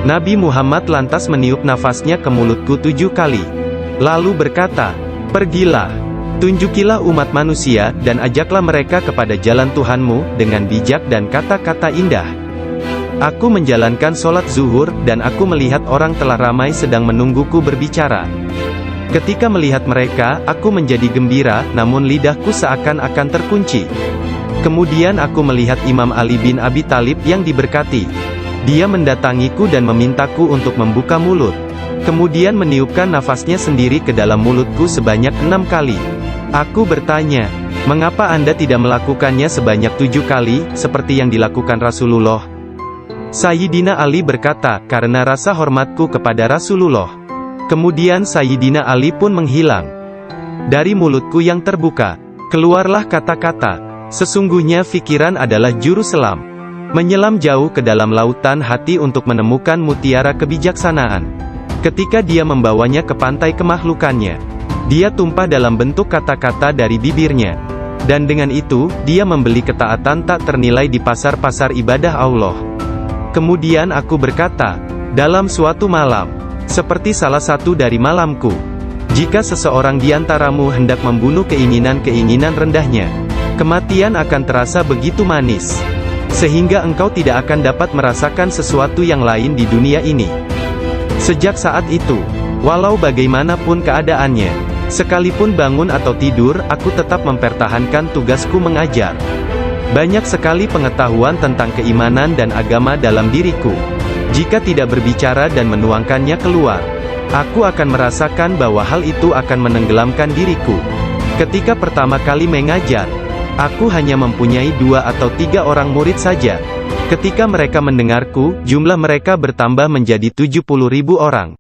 Nabi Muhammad lantas meniup nafasnya ke mulutku 7 kali. Lalu berkata, "Pergilah, tunjukilah umat manusia, dan ajaklah mereka kepada jalan Tuhanmu, dengan bijak dan kata-kata indah." Aku menjalankan sholat zuhur, dan aku melihat orang telah ramai sedang menungguku berbicara. Ketika melihat mereka, aku menjadi gembira, namun lidahku seakan-akan terkunci. Kemudian aku melihat Imam Ali bin Abi Thalib yang diberkati. Dia mendatangiku dan memintaku untuk membuka mulut. Kemudian meniupkan nafasnya sendiri ke dalam mulutku sebanyak 6 kali. Aku bertanya, "Mengapa Anda tidak melakukannya sebanyak 7 kali, seperti yang dilakukan Rasulullah?" Sayyidina Ali berkata, "Karena rasa hormatku kepada Rasulullah." Kemudian Sayyidina Ali pun menghilang. Dari mulutku yang terbuka, keluarlah kata-kata, "Sesungguhnya fikiran adalah juru selam, menyelam jauh ke dalam lautan hati untuk menemukan mutiara kebijaksanaan. Ketika dia membawanya ke pantai kemakhlukannya, dia tumpah dalam bentuk kata-kata dari bibirnya. Dan dengan itu, dia membeli ketaatan tak ternilai di pasar-pasar ibadah Allah." Kemudian aku berkata, "Dalam suatu malam, seperti salah satu dari malamku, jika seseorang di antaramu hendak membunuh keinginan-keinginan rendahnya, kematian akan terasa begitu manis, sehingga engkau tidak akan dapat merasakan sesuatu yang lain di dunia ini. Sejak saat itu, walau bagaimanapun keadaannya, sekalipun bangun atau tidur, aku tetap mempertahankan tugasku mengajar. Banyak sekali pengetahuan tentang keimanan dan agama dalam diriku. Jika tidak berbicara dan menuangkannya keluar, aku akan merasakan bahwa hal itu akan menenggelamkan diriku. Ketika pertama kali mengajar, aku hanya mempunyai 2 atau 3 orang murid saja. Ketika mereka mendengarku, jumlah mereka bertambah menjadi 70.000 orang.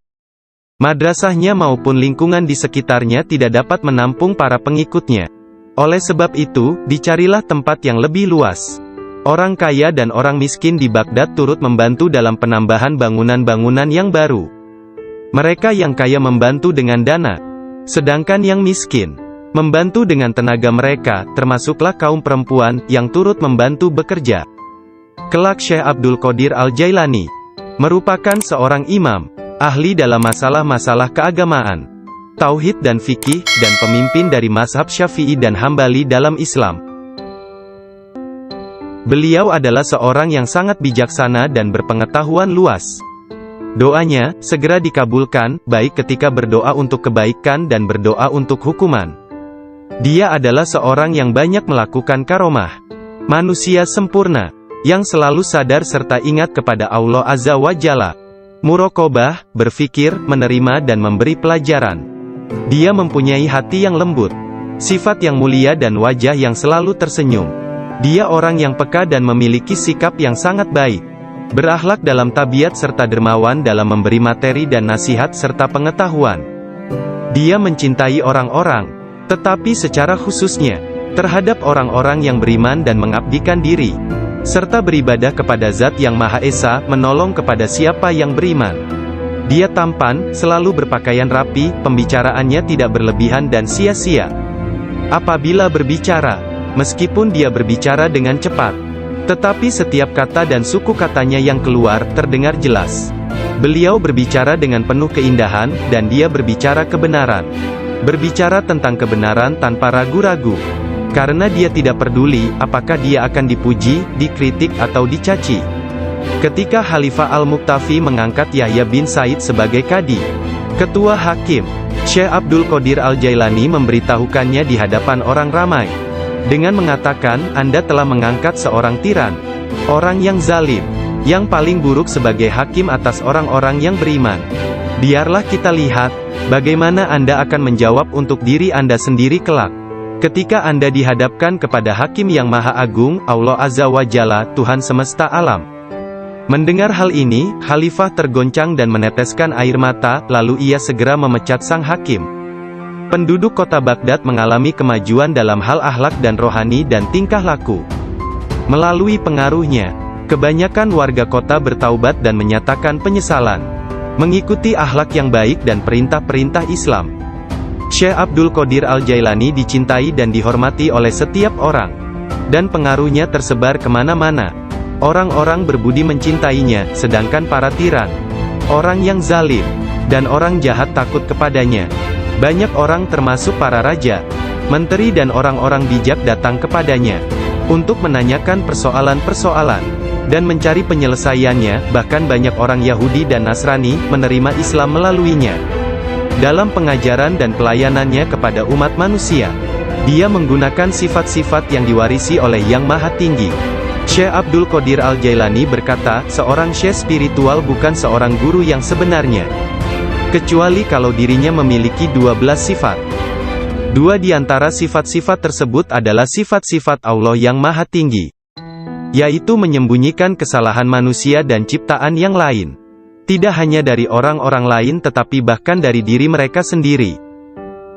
Madrasahnya maupun lingkungan di sekitarnya tidak dapat menampung para pengikutnya. Oleh sebab itu, dicarilah tempat yang lebih luas. Orang kaya dan orang miskin di Baghdad turut membantu dalam penambahan bangunan-bangunan yang baru. Mereka yang kaya membantu dengan dana, sedangkan yang miskin membantu dengan tenaga mereka, termasuklah kaum perempuan, yang turut membantu bekerja. Kelak Syekh Abdul Qadir Al-Jailani merupakan seorang imam, ahli dalam masalah-masalah keagamaan, tauhid dan fikih, dan pemimpin dari mazhab Syafi'i dan Hambali dalam Islam. Beliau adalah seorang yang sangat bijaksana dan berpengetahuan luas. Doanya segera dikabulkan, baik ketika berdoa untuk kebaikan dan berdoa untuk hukuman. Dia adalah seorang yang banyak melakukan karomah. Manusia sempurna, yang selalu sadar serta ingat kepada Allah Azza wa Jalla. Muraqabah, berfikir, menerima dan memberi pelajaran. Dia mempunyai hati yang lembut, sifat yang mulia dan wajah yang selalu tersenyum. Dia orang yang peka dan memiliki sikap yang sangat baik, berakhlak dalam tabiat serta dermawan dalam memberi materi dan nasihat serta pengetahuan. Dia mencintai orang-orang, tetapi secara khususnya, terhadap orang-orang yang beriman dan mengabdikan diri, serta beribadah kepada Zat yang Maha Esa, menolong kepada siapa yang beriman. Dia tampan, selalu berpakaian rapi, pembicaraannya tidak berlebihan dan sia-sia. Apabila berbicara, meskipun dia berbicara dengan cepat, tetapi setiap kata dan suku katanya yang keluar, terdengar jelas. Beliau berbicara dengan penuh keindahan, dan dia berbicara kebenaran. Berbicara tentang kebenaran tanpa ragu-ragu. Karena dia tidak peduli, apakah dia akan dipuji, dikritik atau dicaci. Ketika Khalifah Al-Muqtafi mengangkat Yahya bin Said sebagai Qadi, Ketua Hakim, Syekh Abdul Qadir Al-Jailani memberitahukannya di hadapan orang ramai, dengan mengatakan, Anda telah mengangkat seorang tiran, orang yang zalim, yang paling buruk sebagai hakim atas orang-orang yang beriman. Biarlah kita lihat, bagaimana Anda akan menjawab untuk diri Anda sendiri kelak. Ketika Anda dihadapkan kepada Hakim yang Maha Agung, Allah Azza wa Jalla, Tuhan semesta alam. Mendengar hal ini, Khalifah tergoncang dan meneteskan air mata, lalu ia segera memecat sang hakim. Penduduk kota Baghdad mengalami kemajuan dalam hal akhlak dan rohani dan tingkah laku. Melalui pengaruhnya, kebanyakan warga kota bertaubat dan menyatakan penyesalan, mengikuti akhlak yang baik dan perintah-perintah Islam. Syekh Abdul Qadir Al-Jailani dicintai dan dihormati oleh setiap orang, dan pengaruhnya tersebar kemana-mana. Orang-orang berbudi mencintainya, sedangkan para tiran, orang yang zalim, dan orang jahat takut kepadanya. Banyak orang termasuk para raja, menteri dan orang-orang bijak datang kepadanya, untuk menanyakan persoalan-persoalan, dan mencari penyelesaiannya. Bahkan banyak orang Yahudi dan Nasrani, menerima Islam melaluinya. Dalam pengajaran dan pelayanannya kepada umat manusia, dia menggunakan sifat-sifat yang diwarisi oleh Yang Maha Tinggi. Syekh Abdul Qadir Al-Jailani berkata, seorang syekh spiritual bukan seorang guru yang sebenarnya, kecuali kalau dirinya memiliki 12 sifat. Dua di antara sifat-sifat tersebut adalah sifat-sifat Allah yang Maha Tinggi, yaitu menyembunyikan kesalahan manusia dan ciptaan yang lain. Tidak hanya dari orang-orang lain tetapi bahkan dari diri mereka sendiri.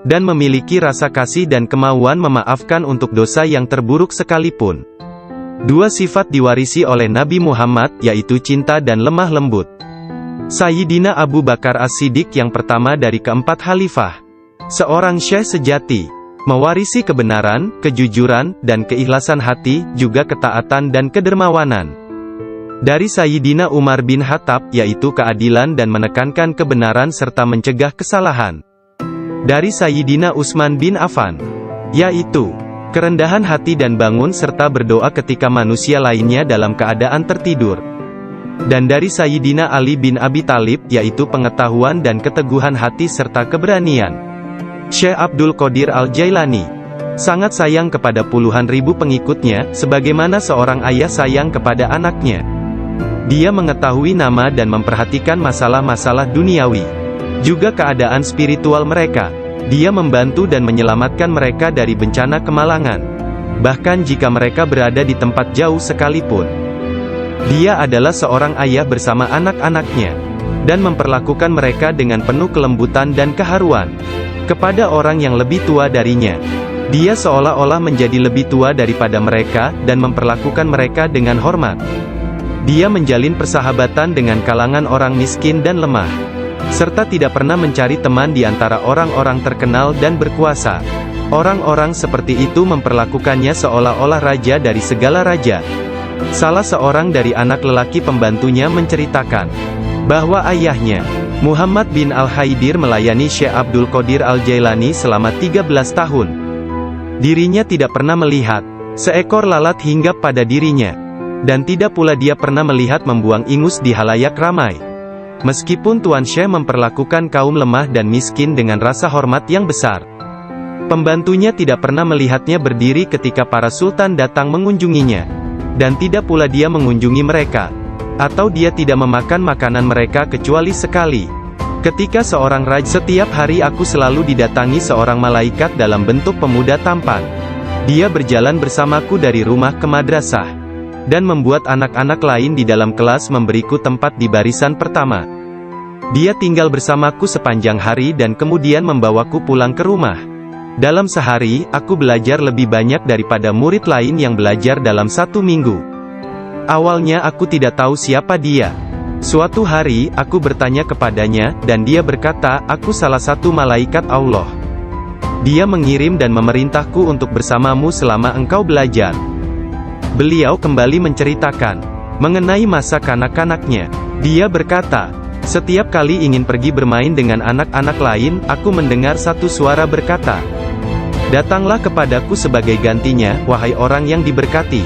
Dan memiliki rasa kasih dan kemauan memaafkan untuk dosa yang terburuk sekalipun. Dua sifat diwarisi oleh Nabi Muhammad, yaitu cinta dan lemah lembut. Sayyidina Abu Bakar As-Siddiq yang pertama dari keempat khalifah, seorang syekh sejati, mewarisi kebenaran, kejujuran, dan keikhlasan hati, juga ketaatan dan kedermawanan. Dari Sayyidina Umar bin Khattab, yaitu keadilan dan menekankan kebenaran serta mencegah kesalahan. Dari Sayyidina Utsman bin Affan, yaitu kerendahan hati dan bangun serta berdoa ketika manusia lainnya dalam keadaan tertidur. Dan dari Sayyidina Ali bin Abi Thalib, yaitu pengetahuan dan keteguhan hati serta keberanian. Syekh Abdul Qadir Al-Jailani sangat sayang kepada puluhan ribu pengikutnya, sebagaimana seorang ayah sayang kepada anaknya. Dia mengetahui nama dan memperhatikan masalah-masalah duniawi, juga keadaan spiritual mereka. Dia membantu dan menyelamatkan mereka dari bencana kemalangan, bahkan jika mereka berada di tempat jauh sekalipun. Dia adalah seorang ayah bersama anak-anaknya, dan memperlakukan mereka dengan penuh kelembutan dan keharuan. Kepada orang yang lebih tua darinya, dia seolah-olah menjadi lebih tua daripada mereka, dan memperlakukan mereka dengan hormat. Dia menjalin persahabatan dengan kalangan orang miskin dan lemah, serta tidak pernah mencari teman di antara orang-orang terkenal dan berkuasa. Orang-orang seperti itu memperlakukannya seolah-olah raja dari segala raja. Salah seorang dari anak lelaki pembantunya menceritakan, bahwa ayahnya, Muhammad bin Al-Haidir melayani Syekh Abdul Qadir Al-Jailani selama 13 tahun. Dirinya tidak pernah melihat seekor lalat hinggap pada dirinya, dan tidak pula dia pernah melihat membuang ingus di halayak ramai. Meskipun Tuan Syekh memperlakukan kaum lemah dan miskin dengan rasa hormat yang besar, pembantunya tidak pernah melihatnya berdiri ketika para sultan datang mengunjunginya, dan tidak pula dia mengunjungi mereka, atau dia tidak memakan makanan mereka kecuali sekali. Ketika seorang raja, setiap hari aku selalu didatangi seorang malaikat dalam bentuk pemuda tampan. Dia berjalan bersamaku dari rumah ke madrasah, dan membuat anak-anak lain di dalam kelas memberiku tempat di barisan pertama. Dia tinggal bersamaku sepanjang hari dan kemudian membawaku pulang ke rumah. Dalam sehari, aku belajar lebih banyak daripada murid lain yang belajar dalam 1 minggu. Awalnya aku tidak tahu siapa dia. Suatu hari, aku bertanya kepadanya, dan dia berkata, aku salah satu malaikat Allah. Dia mengirim dan memerintahku untuk bersamamu selama engkau belajar. Beliau kembali menceritakan mengenai masa kanak-kanaknya. Dia berkata, setiap kali ingin pergi bermain dengan anak-anak lain, aku mendengar satu suara berkata, datanglah kepadaku sebagai gantinya, wahai orang yang diberkati.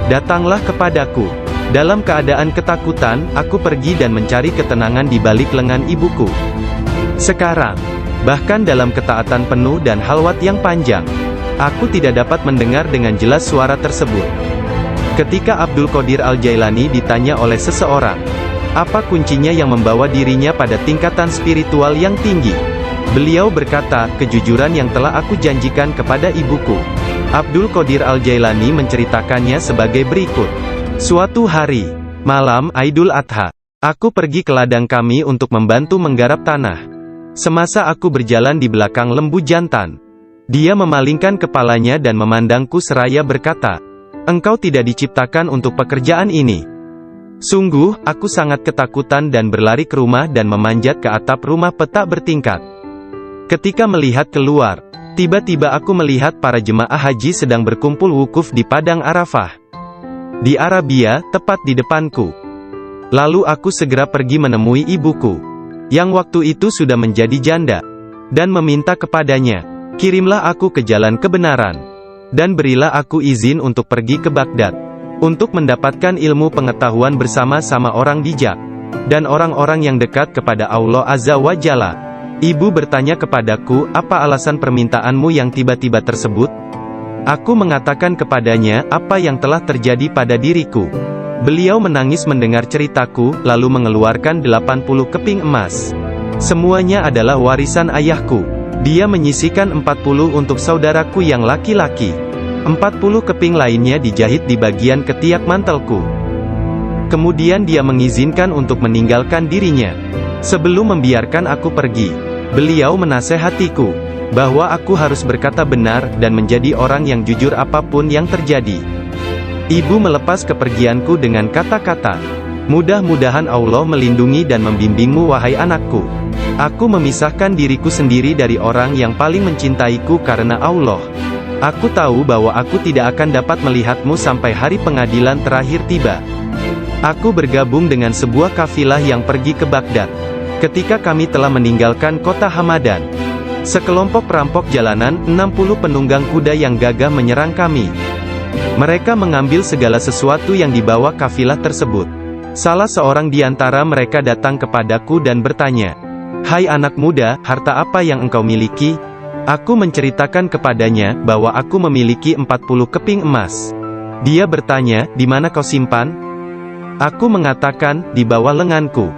Datanglah kepadaku. Dalam keadaan ketakutan, aku pergi dan mencari ketenangan di balik lengan ibuku. Sekarang, bahkan dalam ketaatan penuh dan halwat yang panjang, aku tidak dapat mendengar dengan jelas suara tersebut. Ketika Abdul Qadir Al-Jailani ditanya oleh seseorang, apa kuncinya yang membawa dirinya pada tingkatan spiritual yang tinggi? Beliau berkata, kejujuran yang telah aku janjikan kepada ibuku. Abdul Qadir Al-Jailani menceritakannya sebagai berikut. Suatu hari, malam Aidul Adha, aku pergi ke ladang kami untuk membantu menggarap tanah. Semasa aku berjalan di belakang lembu jantan, dia memalingkan kepalanya dan memandangku seraya berkata, "Engkau tidak diciptakan untuk pekerjaan ini." Sungguh, aku sangat ketakutan dan berlari ke rumah dan memanjat ke atap rumah petak bertingkat. Ketika melihat keluar, tiba-tiba aku melihat para jemaah haji sedang berkumpul wukuf di Padang Arafah. Di Arabia, tepat di depanku. Lalu aku segera pergi menemui ibuku, yang waktu itu sudah menjadi janda, dan meminta kepadanya, kirimlah aku ke jalan kebenaran, dan berilah aku izin untuk pergi ke Baghdad, untuk mendapatkan ilmu pengetahuan bersama-sama orang bijak, dan orang-orang yang dekat kepada Allah Azza wa Jalla. Ibu bertanya kepadaku, apa alasan permintaanmu yang tiba-tiba tersebut? Aku mengatakan kepadanya, apa yang telah terjadi pada diriku. Beliau menangis mendengar ceritaku, lalu mengeluarkan 80 keping emas. Semuanya adalah warisan ayahku. Dia menyisihkan 40 untuk saudaraku yang laki-laki. 40 keping lainnya dijahit di bagian ketiak mantelku. Kemudian dia mengizinkan untuk meninggalkan dirinya. Sebelum membiarkan aku pergi, beliau menasehatiku, bahwa aku harus berkata benar, dan menjadi orang yang jujur apapun yang terjadi. Ibu melepas kepergianku dengan kata-kata, mudah-mudahan Allah melindungi dan membimbingmu wahai anakku. Aku memisahkan diriku sendiri dari orang yang paling mencintaiku karena Allah. Aku tahu bahwa aku tidak akan dapat melihatmu sampai hari pengadilan terakhir tiba. Aku bergabung dengan sebuah kafilah yang pergi ke Baghdad. Ketika kami telah meninggalkan kota Hamadan, sekelompok perampok jalanan, 60 penunggang kuda yang gagah menyerang kami. Mereka mengambil segala sesuatu yang dibawa kafilah tersebut. Salah seorang di antara mereka datang kepadaku dan bertanya, "Hai anak muda, harta apa yang engkau miliki?" Aku menceritakan kepadanya, bahwa aku memiliki 40 keping emas. Dia bertanya, "Di mana kau simpan?" Aku mengatakan, "Di bawah lenganku."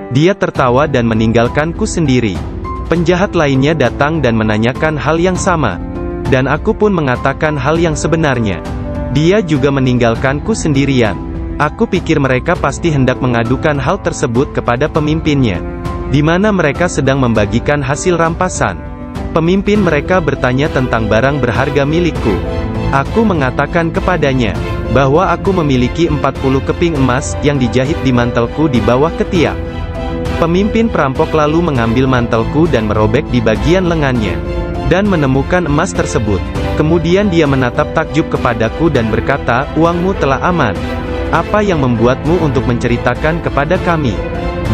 Dia tertawa dan meninggalkanku sendiri. Penjahat lainnya datang dan menanyakan hal yang sama. Dan aku pun mengatakan hal yang sebenarnya. Dia juga meninggalkanku sendirian. Aku pikir mereka pasti hendak mengadukan hal tersebut kepada pemimpinnya, di mana mereka sedang membagikan hasil rampasan. Pemimpin mereka bertanya tentang barang berharga milikku. Aku mengatakan kepadanya, bahwa aku memiliki 40 keping emas, yang dijahit di mantelku di bawah ketiak. Pemimpin perampok lalu mengambil mantelku dan merobek di bagian lengannya, dan menemukan emas tersebut. Kemudian dia menatap takjub kepadaku dan berkata, "Uangmu telah aman. Apa yang membuatmu untuk menceritakan kepada kami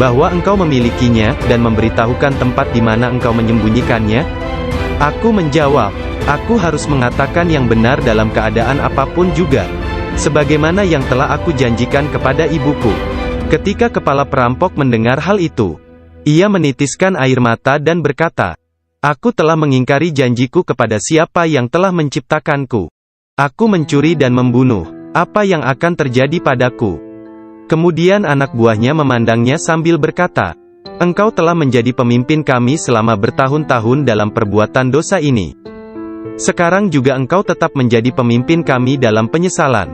bahwa engkau memilikinya, dan memberitahukan tempat di mana engkau menyembunyikannya?" Aku menjawab, "Aku harus mengatakan yang benar dalam keadaan apapun juga, sebagaimana yang telah aku janjikan kepada ibuku." Ketika kepala perampok mendengar hal itu, ia menitiskan air mata dan berkata, "Aku telah mengingkari janjiku kepada siapa yang telah menciptakanku. Aku mencuri dan membunuh. Apa yang akan terjadi padaku?" Kemudian anak buahnya memandangnya sambil berkata, "Engkau telah menjadi pemimpin kami selama bertahun-tahun dalam perbuatan dosa ini. Sekarang juga engkau tetap menjadi pemimpin kami dalam penyesalan."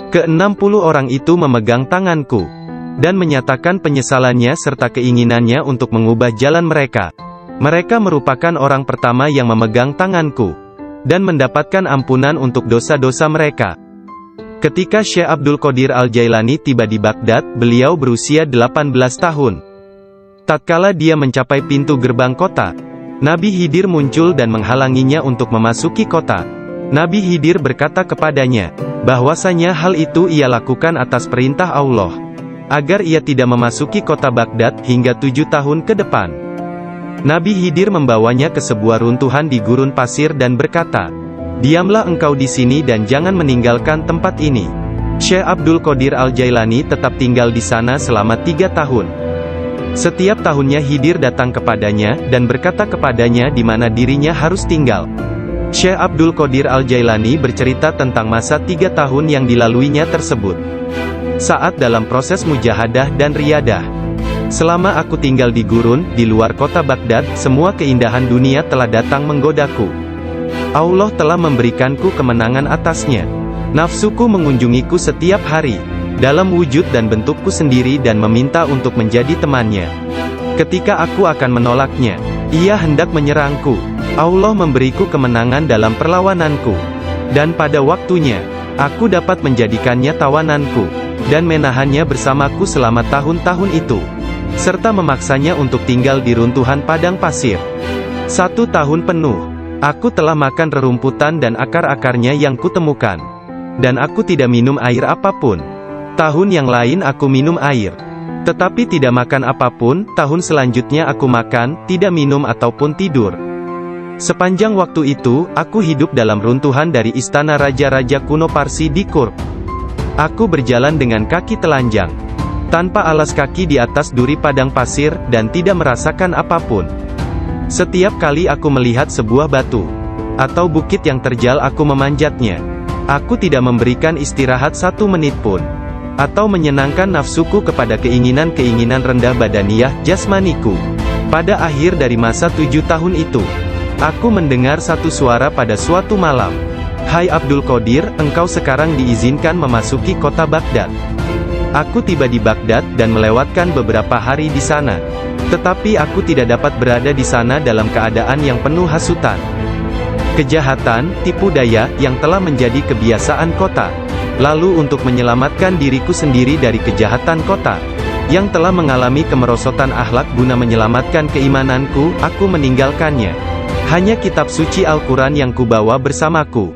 Ke-60 orang itu memegang tanganku, dan menyatakan penyesalannya serta keinginannya untuk mengubah jalan mereka. Mereka merupakan orang pertama yang memegang tanganku, dan mendapatkan ampunan untuk dosa-dosa mereka. Ketika Syekh Abdul Qadir Al-Jailani tiba di Baghdad, beliau berusia 18 tahun. Tatkala dia mencapai pintu gerbang kota, Nabi Khidir muncul dan menghalanginya untuk memasuki kota. Nabi Khidir berkata kepadanya, bahwasanya hal itu ia lakukan atas perintah Allah, agar ia tidak memasuki kota Baghdad hingga 7 tahun ke depan. Nabi Khidir membawanya ke sebuah runtuhan di gurun pasir dan berkata, "Diamlah engkau di sini dan jangan meninggalkan tempat ini." Syekh Abdul Qadir Al-Jailani tetap tinggal di sana selama 3 tahun. Setiap tahunnya Khidir datang kepadanya, dan berkata kepadanya di mana dirinya harus tinggal. Syekh Abdul Qadir Al-Jailani bercerita tentang masa 3 tahun yang dilaluinya tersebut. Saat dalam proses mujahadah dan riyadah. Selama aku tinggal di gurun, di luar kota Baghdad, semua keindahan dunia telah datang menggodaku. Allah telah memberikanku kemenangan atasnya. Nafsuku mengunjungiku setiap hari, dalam wujud dan bentukku sendiri dan meminta untuk menjadi temannya. Ketika aku akan menolaknya, ia hendak menyerangku. Allah memberiku kemenangan dalam perlawananku. Dan pada waktunya, aku dapat menjadikannya tawananku, dan menahannya bersamaku selama tahun-tahun itu, serta memaksanya untuk tinggal di runtuhan padang pasir. 1 tahun penuh, aku telah makan rerumputan dan akar-akarnya yang kutemukan. Dan aku tidak minum air apapun. Tahun yang lain aku minum air, tetapi tidak makan apapun. Tahun selanjutnya aku makan, tidak minum ataupun tidur. Sepanjang waktu itu, aku hidup dalam runtuhan dari istana raja-raja kuno Parsi di Kurd. Aku berjalan dengan kaki telanjang, tanpa alas kaki di atas duri padang pasir, dan tidak merasakan apapun. Setiap kali aku melihat sebuah batu atau bukit yang terjal, aku memanjatnya. Aku tidak memberikan istirahat 1 menit pun, atau menyenangkan nafsuku kepada keinginan-keinginan rendah badaniyah, jasmaniku. Pada akhir dari masa 7 tahun itu, aku mendengar satu suara pada suatu malam. Hai Abdul Qadir, engkau sekarang diizinkan memasuki kota Baghdad. Aku tiba di Baghdad dan melewatkan beberapa hari di sana. Tetapi aku tidak dapat berada di sana dalam keadaan yang penuh hasutan, kejahatan, tipu daya, yang telah menjadi kebiasaan kota. Lalu untuk menyelamatkan diriku sendiri dari kejahatan kota, yang telah mengalami kemerosotan akhlak, guna menyelamatkan keimananku, aku meninggalkannya. Hanya kitab suci Al-Quran yang kubawa bersamaku.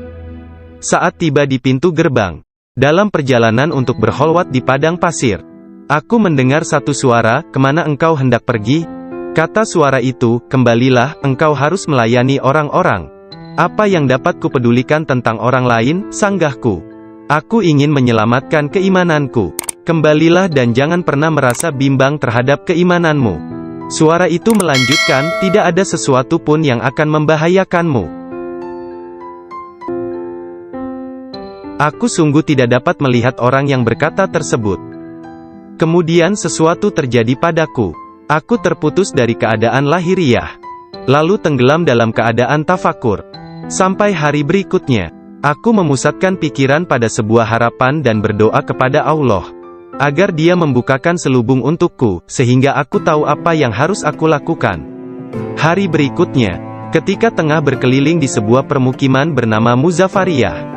Saat tiba di pintu gerbang, dalam perjalanan untuk berkholwat di padang pasir, aku mendengar satu suara, "Kemana engkau hendak pergi?" Kata suara itu, "Kembalilah, engkau harus melayani orang-orang." "Apa yang dapat kupedulikan tentang orang lain?" sanggahku. "Aku ingin menyelamatkan keimananku. Kembalilah dan jangan pernah merasa bimbang terhadap keimananmu." Suara itu melanjutkan, "Tidak ada sesuatu pun yang akan membahayakanmu." Aku sungguh tidak dapat melihat orang yang berkata tersebut. Kemudian sesuatu terjadi padaku. Aku terputus dari keadaan lahiriah, lalu tenggelam dalam keadaan tafakur. Sampai hari berikutnya, aku memusatkan pikiran pada sebuah harapan dan berdoa kepada Allah, agar Dia membukakan selubung untukku, sehingga aku tahu apa yang harus aku lakukan. Hari berikutnya, ketika tengah berkeliling di sebuah permukiman bernama Muzaffariyah,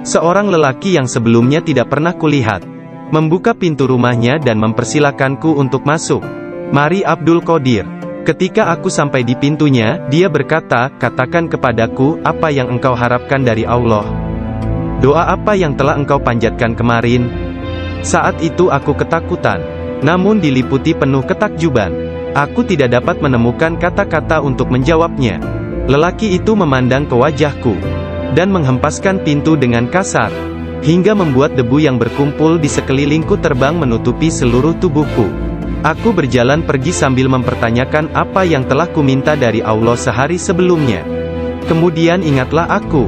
seorang lelaki yang sebelumnya tidak pernah kulihat, membuka pintu rumahnya dan mempersilakanku untuk masuk. "Mari Abdul Qadir." Ketika aku sampai di pintunya, dia berkata, "Katakan kepadaku, apa yang engkau harapkan dari Allah? Doa apa yang telah engkau panjatkan kemarin?" Saat itu aku ketakutan, namun diliputi penuh ketakjuban. Aku tidak dapat menemukan kata-kata untuk menjawabnya. Lelaki itu memandang ke wajahku, dan menghempaskan pintu dengan kasar, hingga membuat debu yang berkumpul di sekelilingku terbang menutupi seluruh tubuhku. Aku berjalan pergi sambil mempertanyakan apa yang telah kuminta dari Allah sehari sebelumnya. Kemudian ingatlah aku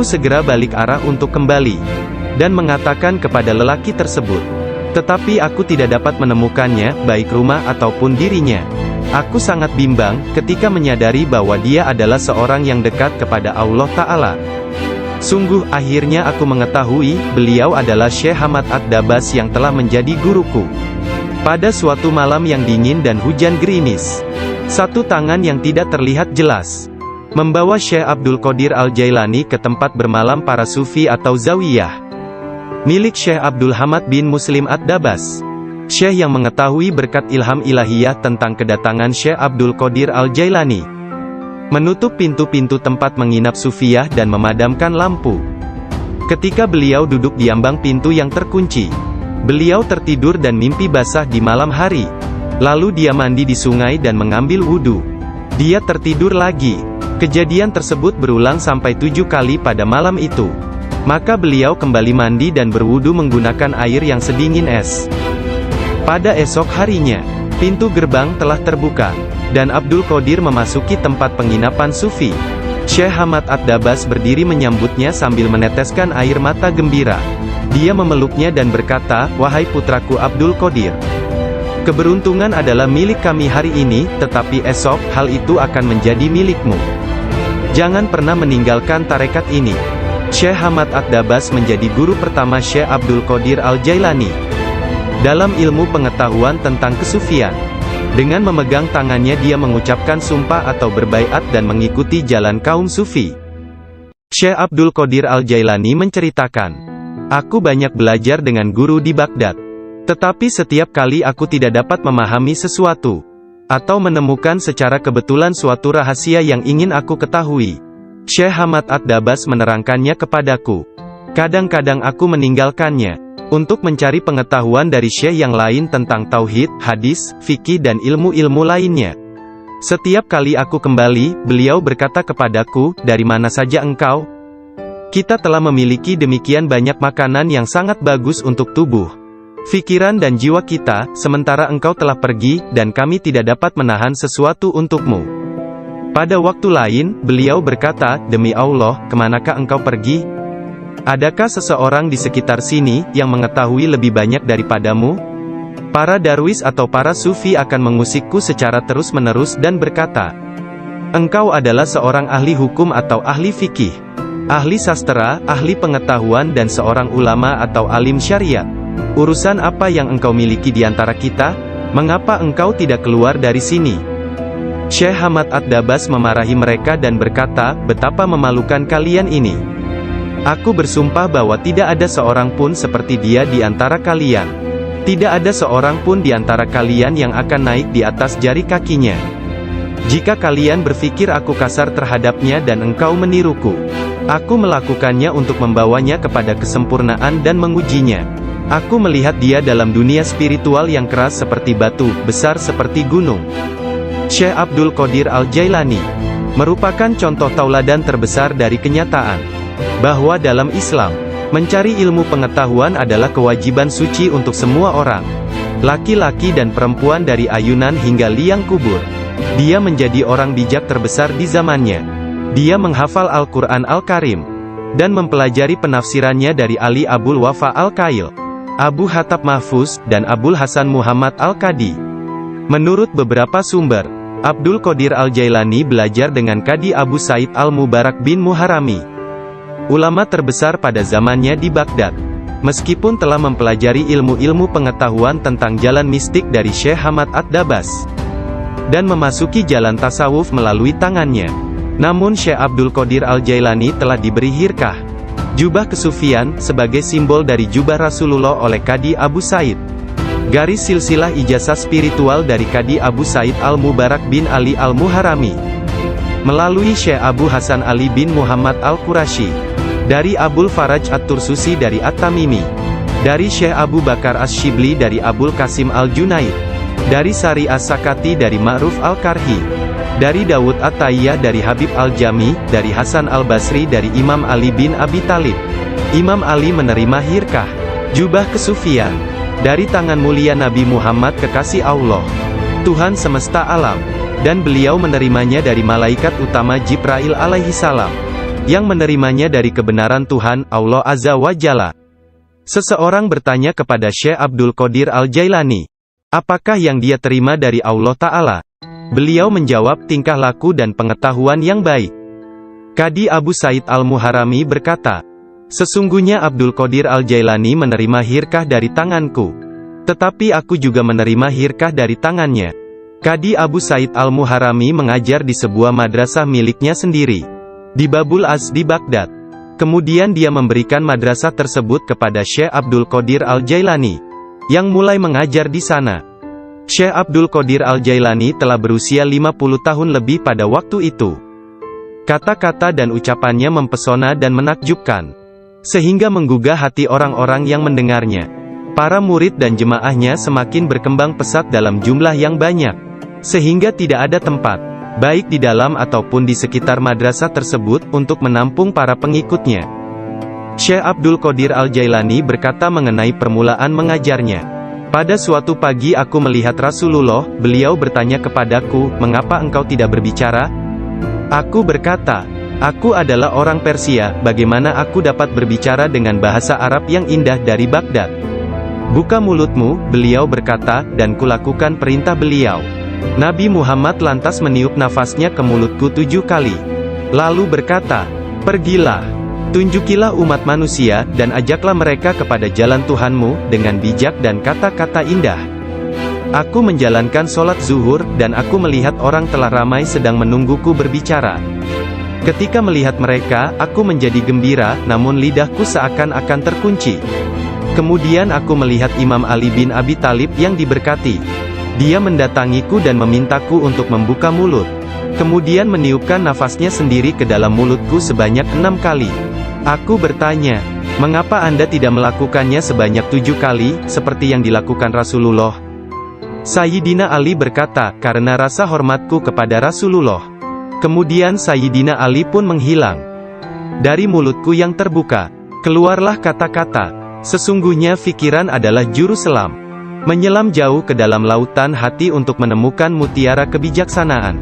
segera balik arah untuk kembali, dan mengatakan kepada lelaki tersebut. Tetapi aku tidak dapat menemukannya, baik rumah ataupun dirinya. Aku sangat bimbang, ketika menyadari bahwa dia adalah seorang yang dekat kepada Allah Ta'ala. Sungguh, akhirnya aku mengetahui, beliau adalah Syekh Hamad Ad-Dabas yang telah menjadi guruku. Pada suatu malam yang dingin dan hujan gerimis, satu tangan yang tidak terlihat jelas membawa Syekh Abdul Qadir Al-Jailani ke tempat bermalam para sufi atau zawiyah, milik Syekh Abdul Hamad bin Muslim Ad-Dabas. Syekh yang mengetahui berkat ilham ilahiyah tentang kedatangan Syekh Abdul Qadir Al-Jailani, menutup pintu-pintu tempat menginap sufiyah dan memadamkan lampu. Ketika beliau duduk di ambang pintu yang terkunci, beliau tertidur dan mimpi basah di malam hari. Lalu dia mandi di sungai dan mengambil wudhu. Dia tertidur lagi. Kejadian tersebut berulang sampai 7 kali pada malam itu. Maka beliau kembali mandi dan berwudu menggunakan air yang sedingin es. Pada esok harinya, pintu gerbang telah terbuka, dan Abdul Qadir memasuki tempat penginapan Sufi. Syekh Hamad At-Dabas berdiri menyambutnya sambil meneteskan air mata gembira. Dia memeluknya dan berkata, "Wahai putraku Abdul Qadir, keberuntungan adalah milik kami hari ini, tetapi esok, hal itu akan menjadi milikmu. Jangan pernah meninggalkan tarekat ini." Syekh Hamad At-Dabas menjadi guru pertama Syekh Abdul Qadir Al-Jailani dalam ilmu pengetahuan tentang kesufian. Dengan memegang tangannya dia mengucapkan sumpah atau berbaiat dan mengikuti jalan kaum Sufi. Syekh Abdul Qadir Al-Jailani menceritakan, "Aku banyak belajar dengan guru di Baghdad. Tetapi setiap kali aku tidak dapat memahami sesuatu, atau menemukan secara kebetulan suatu rahasia yang ingin aku ketahui, Syekh Hamad At-Dabas menerangkannya kepadaku. Kadang-kadang aku meninggalkannya, untuk mencari pengetahuan dari syekh yang lain tentang tauhid, hadis, fikih dan ilmu-ilmu lainnya. Setiap kali aku kembali, beliau berkata kepadaku, 'Dari mana saja engkau?' Kita telah memiliki demikian banyak makanan yang sangat bagus untuk tubuh, pikiran dan jiwa kita, sementara engkau telah pergi, dan kami tidak dapat menahan sesuatu untukmu." Pada waktu lain, beliau berkata, "Demi Allah, kemanakah engkau pergi? Adakah seseorang di sekitar sini, yang mengetahui lebih banyak daripadamu?" Para darwis atau para sufi akan mengusikku secara terus-menerus dan berkata, "Engkau adalah seorang ahli hukum atau ahli fikih, ahli sastra, ahli pengetahuan dan seorang ulama atau alim syariat. Urusan apa yang engkau miliki di antara kita? Mengapa engkau tidak keluar dari sini?" Syekh Hamad At-Dabas memarahi mereka dan berkata, "Betapa memalukan kalian ini. Aku bersumpah bahwa tidak ada seorang pun seperti dia di antara kalian. Tidak ada seorang pun di antara kalian yang akan naik di atas jari kakinya. Jika kalian berpikir aku kasar terhadapnya dan engkau meniruku, aku melakukannya untuk membawanya kepada kesempurnaan dan mengujinya. Aku melihat dia dalam dunia spiritual yang keras seperti batu, besar seperti gunung." Syekh Abdul Qadir Al-Jailani merupakan contoh tauladan terbesar dari kenyataan bahwa dalam Islam, mencari ilmu pengetahuan adalah kewajiban suci untuk semua orang, laki-laki dan perempuan dari ayunan hingga liang kubur. Dia menjadi orang bijak terbesar di zamannya. Dia menghafal Al-Quran Al-Karim dan mempelajari penafsirannya dari Ali Abul Wafa Al-Kail, Abu Hatab Mahfuz, dan Abul Hasan Muhammad Al-Qadi. Menurut beberapa sumber, Abdul Qadir Al-Jailani belajar dengan Qadi Abu Said Al-Mubarak bin Muharrami, ulama terbesar pada zamannya di Baghdad. Meskipun telah mempelajari ilmu-ilmu pengetahuan tentang jalan mistik dari Syekh Hamad At-Dabas, dan memasuki jalan tasawuf melalui tangannya, namun Syekh Abdul Qadir Al-Jailani telah diberi hirkah, jubah kesufian, sebagai simbol dari jubah Rasulullah oleh Qadi Abu Said. Garis silsilah ijazah spiritual dari Qadi Abu Said Al-Mubarak bin Ali Al-Muharrami, melalui Syekh Abu Hasan Ali bin Muhammad Al-Qurashi, dari Abul Faraj At-Tursusi dari At-Tamimi, dari Syekh Abu Bakar As-Shibli dari Abul Qasim Al-Junaid, dari Sari As-Sakati dari Ma'ruf Al-Karhi, dari Dawud At-Tayyah dari Habib Al-Jami, dari Hasan Al-Basri dari Imam Ali bin Abi Talib. Imam Ali menerima hirkah, jubah kesufian, dari tangan mulia Nabi Muhammad kekasih Allah, Tuhan semesta alam, dan beliau menerimanya dari malaikat utama Jibril alaihi salam, yang menerimanya dari kebenaran Tuhan, Allah Azza wa Jalla. Seseorang bertanya kepada Syekh Abdul Qadir Al-Jailani, apakah yang dia terima dari Allah Ta'ala? Beliau menjawab, tingkah laku dan pengetahuan yang baik. Qadi Abu Said Al-Muharrami berkata, "Sesungguhnya Abdul Qadir Al-Jailani menerima hirkah dari tanganku, tetapi aku juga menerima hirkah dari tangannya." Qadi Abu Said Al-Muharrami mengajar di sebuah madrasah miliknya sendiri, di Babul Az di Baghdad. Kemudian dia memberikan madrasah tersebut kepada Syekh Abdul Qadir Al-Jailani, yang mulai mengajar di sana. Syekh Abdul Qadir Al-Jailani telah berusia 50 tahun lebih pada waktu itu. Kata-kata dan ucapannya mempesona dan menakjubkan, sehingga menggugah hati orang-orang yang mendengarnya. Para murid dan jemaahnya semakin berkembang pesat dalam jumlah yang banyak, sehingga tidak ada tempat, baik di dalam ataupun di sekitar madrasah tersebut, untuk menampung para pengikutnya. Syekh Abdul Qadir Al-Jailani berkata mengenai permulaan mengajarnya. Pada suatu pagi aku melihat Rasulullah, beliau bertanya kepadaku, "Mengapa engkau tidak berbicara?" Aku berkata, "Aku adalah orang Persia, bagaimana aku dapat berbicara dengan bahasa Arab yang indah dari Baghdad?" "Buka mulutmu," beliau berkata, dan kulakukan perintah beliau. Nabi Muhammad lantas meniup nafasnya ke mulutku 7 kali. Lalu berkata, "Pergilah, tunjukilah umat manusia, dan ajaklah mereka kepada jalan Tuhanmu, dengan bijak dan kata-kata indah." Aku menjalankan sholat zuhur, dan aku melihat orang telah ramai sedang menungguku berbicara. Ketika melihat mereka, aku menjadi gembira, namun lidahku seakan-akan terkunci. Kemudian aku melihat Imam Ali bin Abi Thalib yang diberkati. Dia mendatangiku dan memintaku untuk membuka mulut. Kemudian meniupkan nafasnya sendiri ke dalam mulutku sebanyak 6 kali. Aku bertanya, "Mengapa Anda tidak melakukannya sebanyak 7 kali, seperti yang dilakukan Rasulullah?" Sayyidina Ali berkata, "Karena rasa hormatku kepada Rasulullah." Kemudian Sayyidina Ali pun menghilang. Dari mulutku yang terbuka, keluarlah kata-kata, "Sesungguhnya fikiran adalah juru selam. Menyelam jauh ke dalam lautan hati untuk menemukan mutiara kebijaksanaan.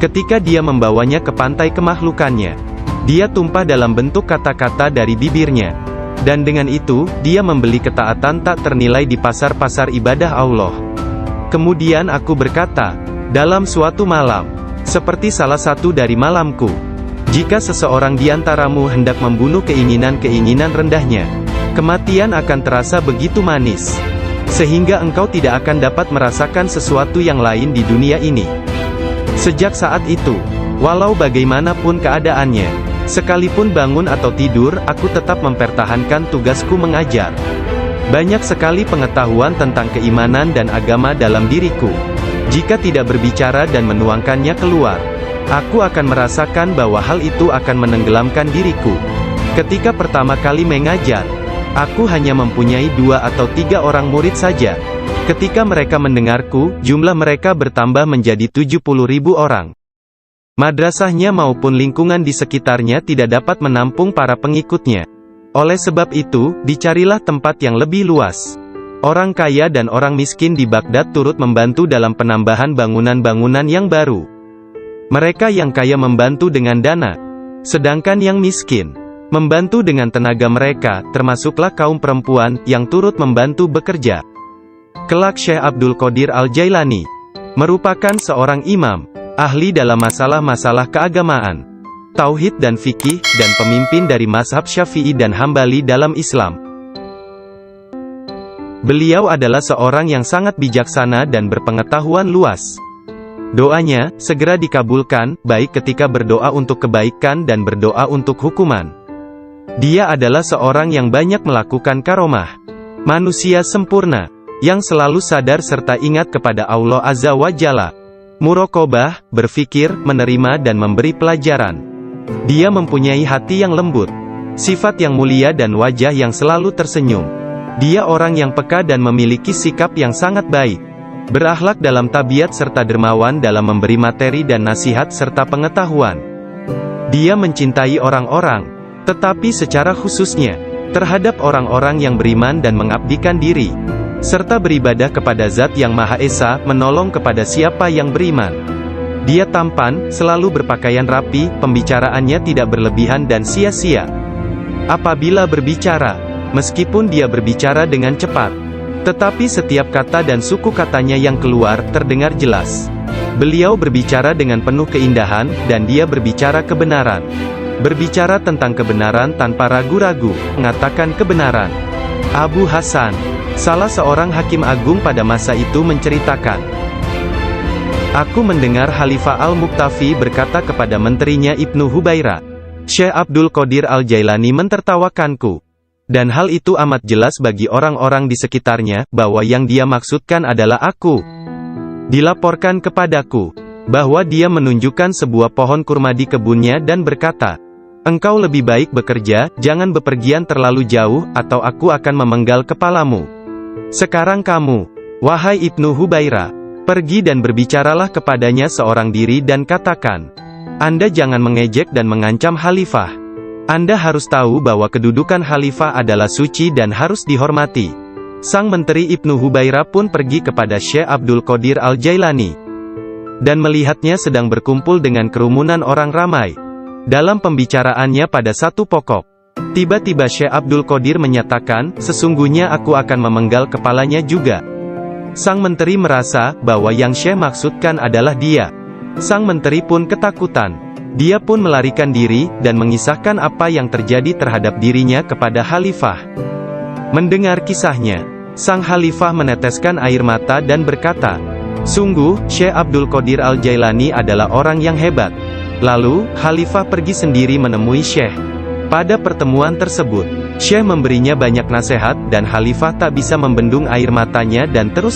Ketika dia membawanya ke pantai kemakhlukannya, dia tumpah dalam bentuk kata-kata dari bibirnya. Dan dengan itu, dia membeli ketaatan tak ternilai di pasar-pasar ibadah Allah." Kemudian aku berkata, "Dalam suatu malam, seperti salah satu dari malamku, jika seseorang di antaramu hendak membunuh keinginan-keinginan rendahnya, kematian akan terasa begitu manis, sehingga engkau tidak akan dapat merasakan sesuatu yang lain di dunia ini. Sejak saat itu, walau bagaimanapun keadaannya, sekalipun bangun atau tidur, aku tetap mempertahankan tugasku mengajar. Banyak sekali pengetahuan tentang keimanan dan agama dalam diriku. Jika tidak berbicara dan menuangkannya keluar, aku akan merasakan bahwa hal itu akan menenggelamkan diriku. Ketika pertama kali mengajar, aku hanya mempunyai 2 atau 3 orang murid saja. Ketika mereka mendengarku, jumlah mereka bertambah menjadi 70.000 orang. Madrasahnya maupun lingkungan di sekitarnya tidak dapat menampung para pengikutnya. Oleh sebab itu, dicarilah tempat yang lebih luas. Orang kaya dan orang miskin di Baghdad turut membantu dalam penambahan bangunan-bangunan yang baru. Mereka yang kaya membantu dengan dana, sedangkan yang miskin membantu dengan tenaga mereka, termasuklah kaum perempuan, yang turut membantu bekerja. Kelak Syekh Abdul Qadir Al-Jailani merupakan seorang imam, ahli dalam masalah-masalah keagamaan, tauhid dan fikih, dan pemimpin dari mazhab Syafi'i dan Hambali dalam Islam. Beliau adalah seorang yang sangat bijaksana dan berpengetahuan luas. Doanya segera dikabulkan, baik ketika berdoa untuk kebaikan dan berdoa untuk hukuman. Dia adalah seorang yang banyak melakukan karomah. Manusia sempurna, yang selalu sadar serta ingat kepada Allah Azza wa Jalla. Muraqabah, berfikir, menerima dan memberi pelajaran. Dia mempunyai hati yang lembut, sifat yang mulia dan wajah yang selalu tersenyum. Dia orang yang peka dan memiliki sikap yang sangat baik. Berakhlak dalam tabiat serta dermawan dalam memberi materi dan nasihat serta pengetahuan. Dia mencintai orang-orang, tetapi secara khususnya terhadap orang-orang yang beriman dan mengabdikan diri, serta beribadah kepada Zat yang Maha Esa, menolong kepada siapa yang beriman. Dia tampan, selalu berpakaian rapi, pembicaraannya tidak berlebihan dan sia-sia. Apabila berbicara, meskipun dia berbicara dengan cepat, tetapi setiap kata dan suku katanya yang keluar, terdengar jelas. Beliau berbicara dengan penuh keindahan, dan dia berbicara kebenaran. Berbicara tentang kebenaran tanpa ragu-ragu, mengatakan kebenaran. Abu Hasan, salah seorang hakim agung pada masa itu menceritakan, "Aku mendengar Khalifah Al-Muqtafi berkata kepada menterinya Ibnu Hubaira, 'Syekh Abdul Qadir Al-Jailani mentertawakanku.' Dan hal itu amat jelas bagi orang-orang di sekitarnya, bahwa yang dia maksudkan adalah aku. Dilaporkan kepadaku, bahwa dia menunjukkan sebuah pohon kurma di kebunnya dan berkata, 'Engkau lebih baik bekerja, jangan bepergian terlalu jauh, atau aku akan memenggal kepalamu. Sekarang kamu, wahai Ibnu Hubaira, pergi dan berbicaralah kepadanya seorang diri dan katakan, Anda jangan mengejek dan mengancam Khalifah. Anda harus tahu bahwa kedudukan khalifah adalah suci dan harus dihormati. Sang Menteri Ibnu Hubairah pun pergi kepada Syekh Abdul Qadir Al-Jailani, dan melihatnya sedang berkumpul dengan kerumunan orang ramai. Dalam pembicaraannya pada satu pokok, tiba-tiba Syekh Abdul Qadir menyatakan, sesungguhnya aku akan memenggal kepalanya juga. Sang Menteri merasa bahwa yang Syekh maksudkan adalah dia. Sang Menteri pun ketakutan. Dia pun melarikan diri, dan mengisahkan apa yang terjadi terhadap dirinya kepada Khalifah. Mendengar kisahnya, sang Khalifah meneteskan air mata dan berkata, sungguh, Syekh Abdul Qadir Al-Jailani adalah orang yang hebat. Lalu, Khalifah pergi sendiri menemui Syekh. Pada pertemuan tersebut, Syekh memberinya banyak nasihat, dan Khalifah tak bisa membendung air matanya dan terus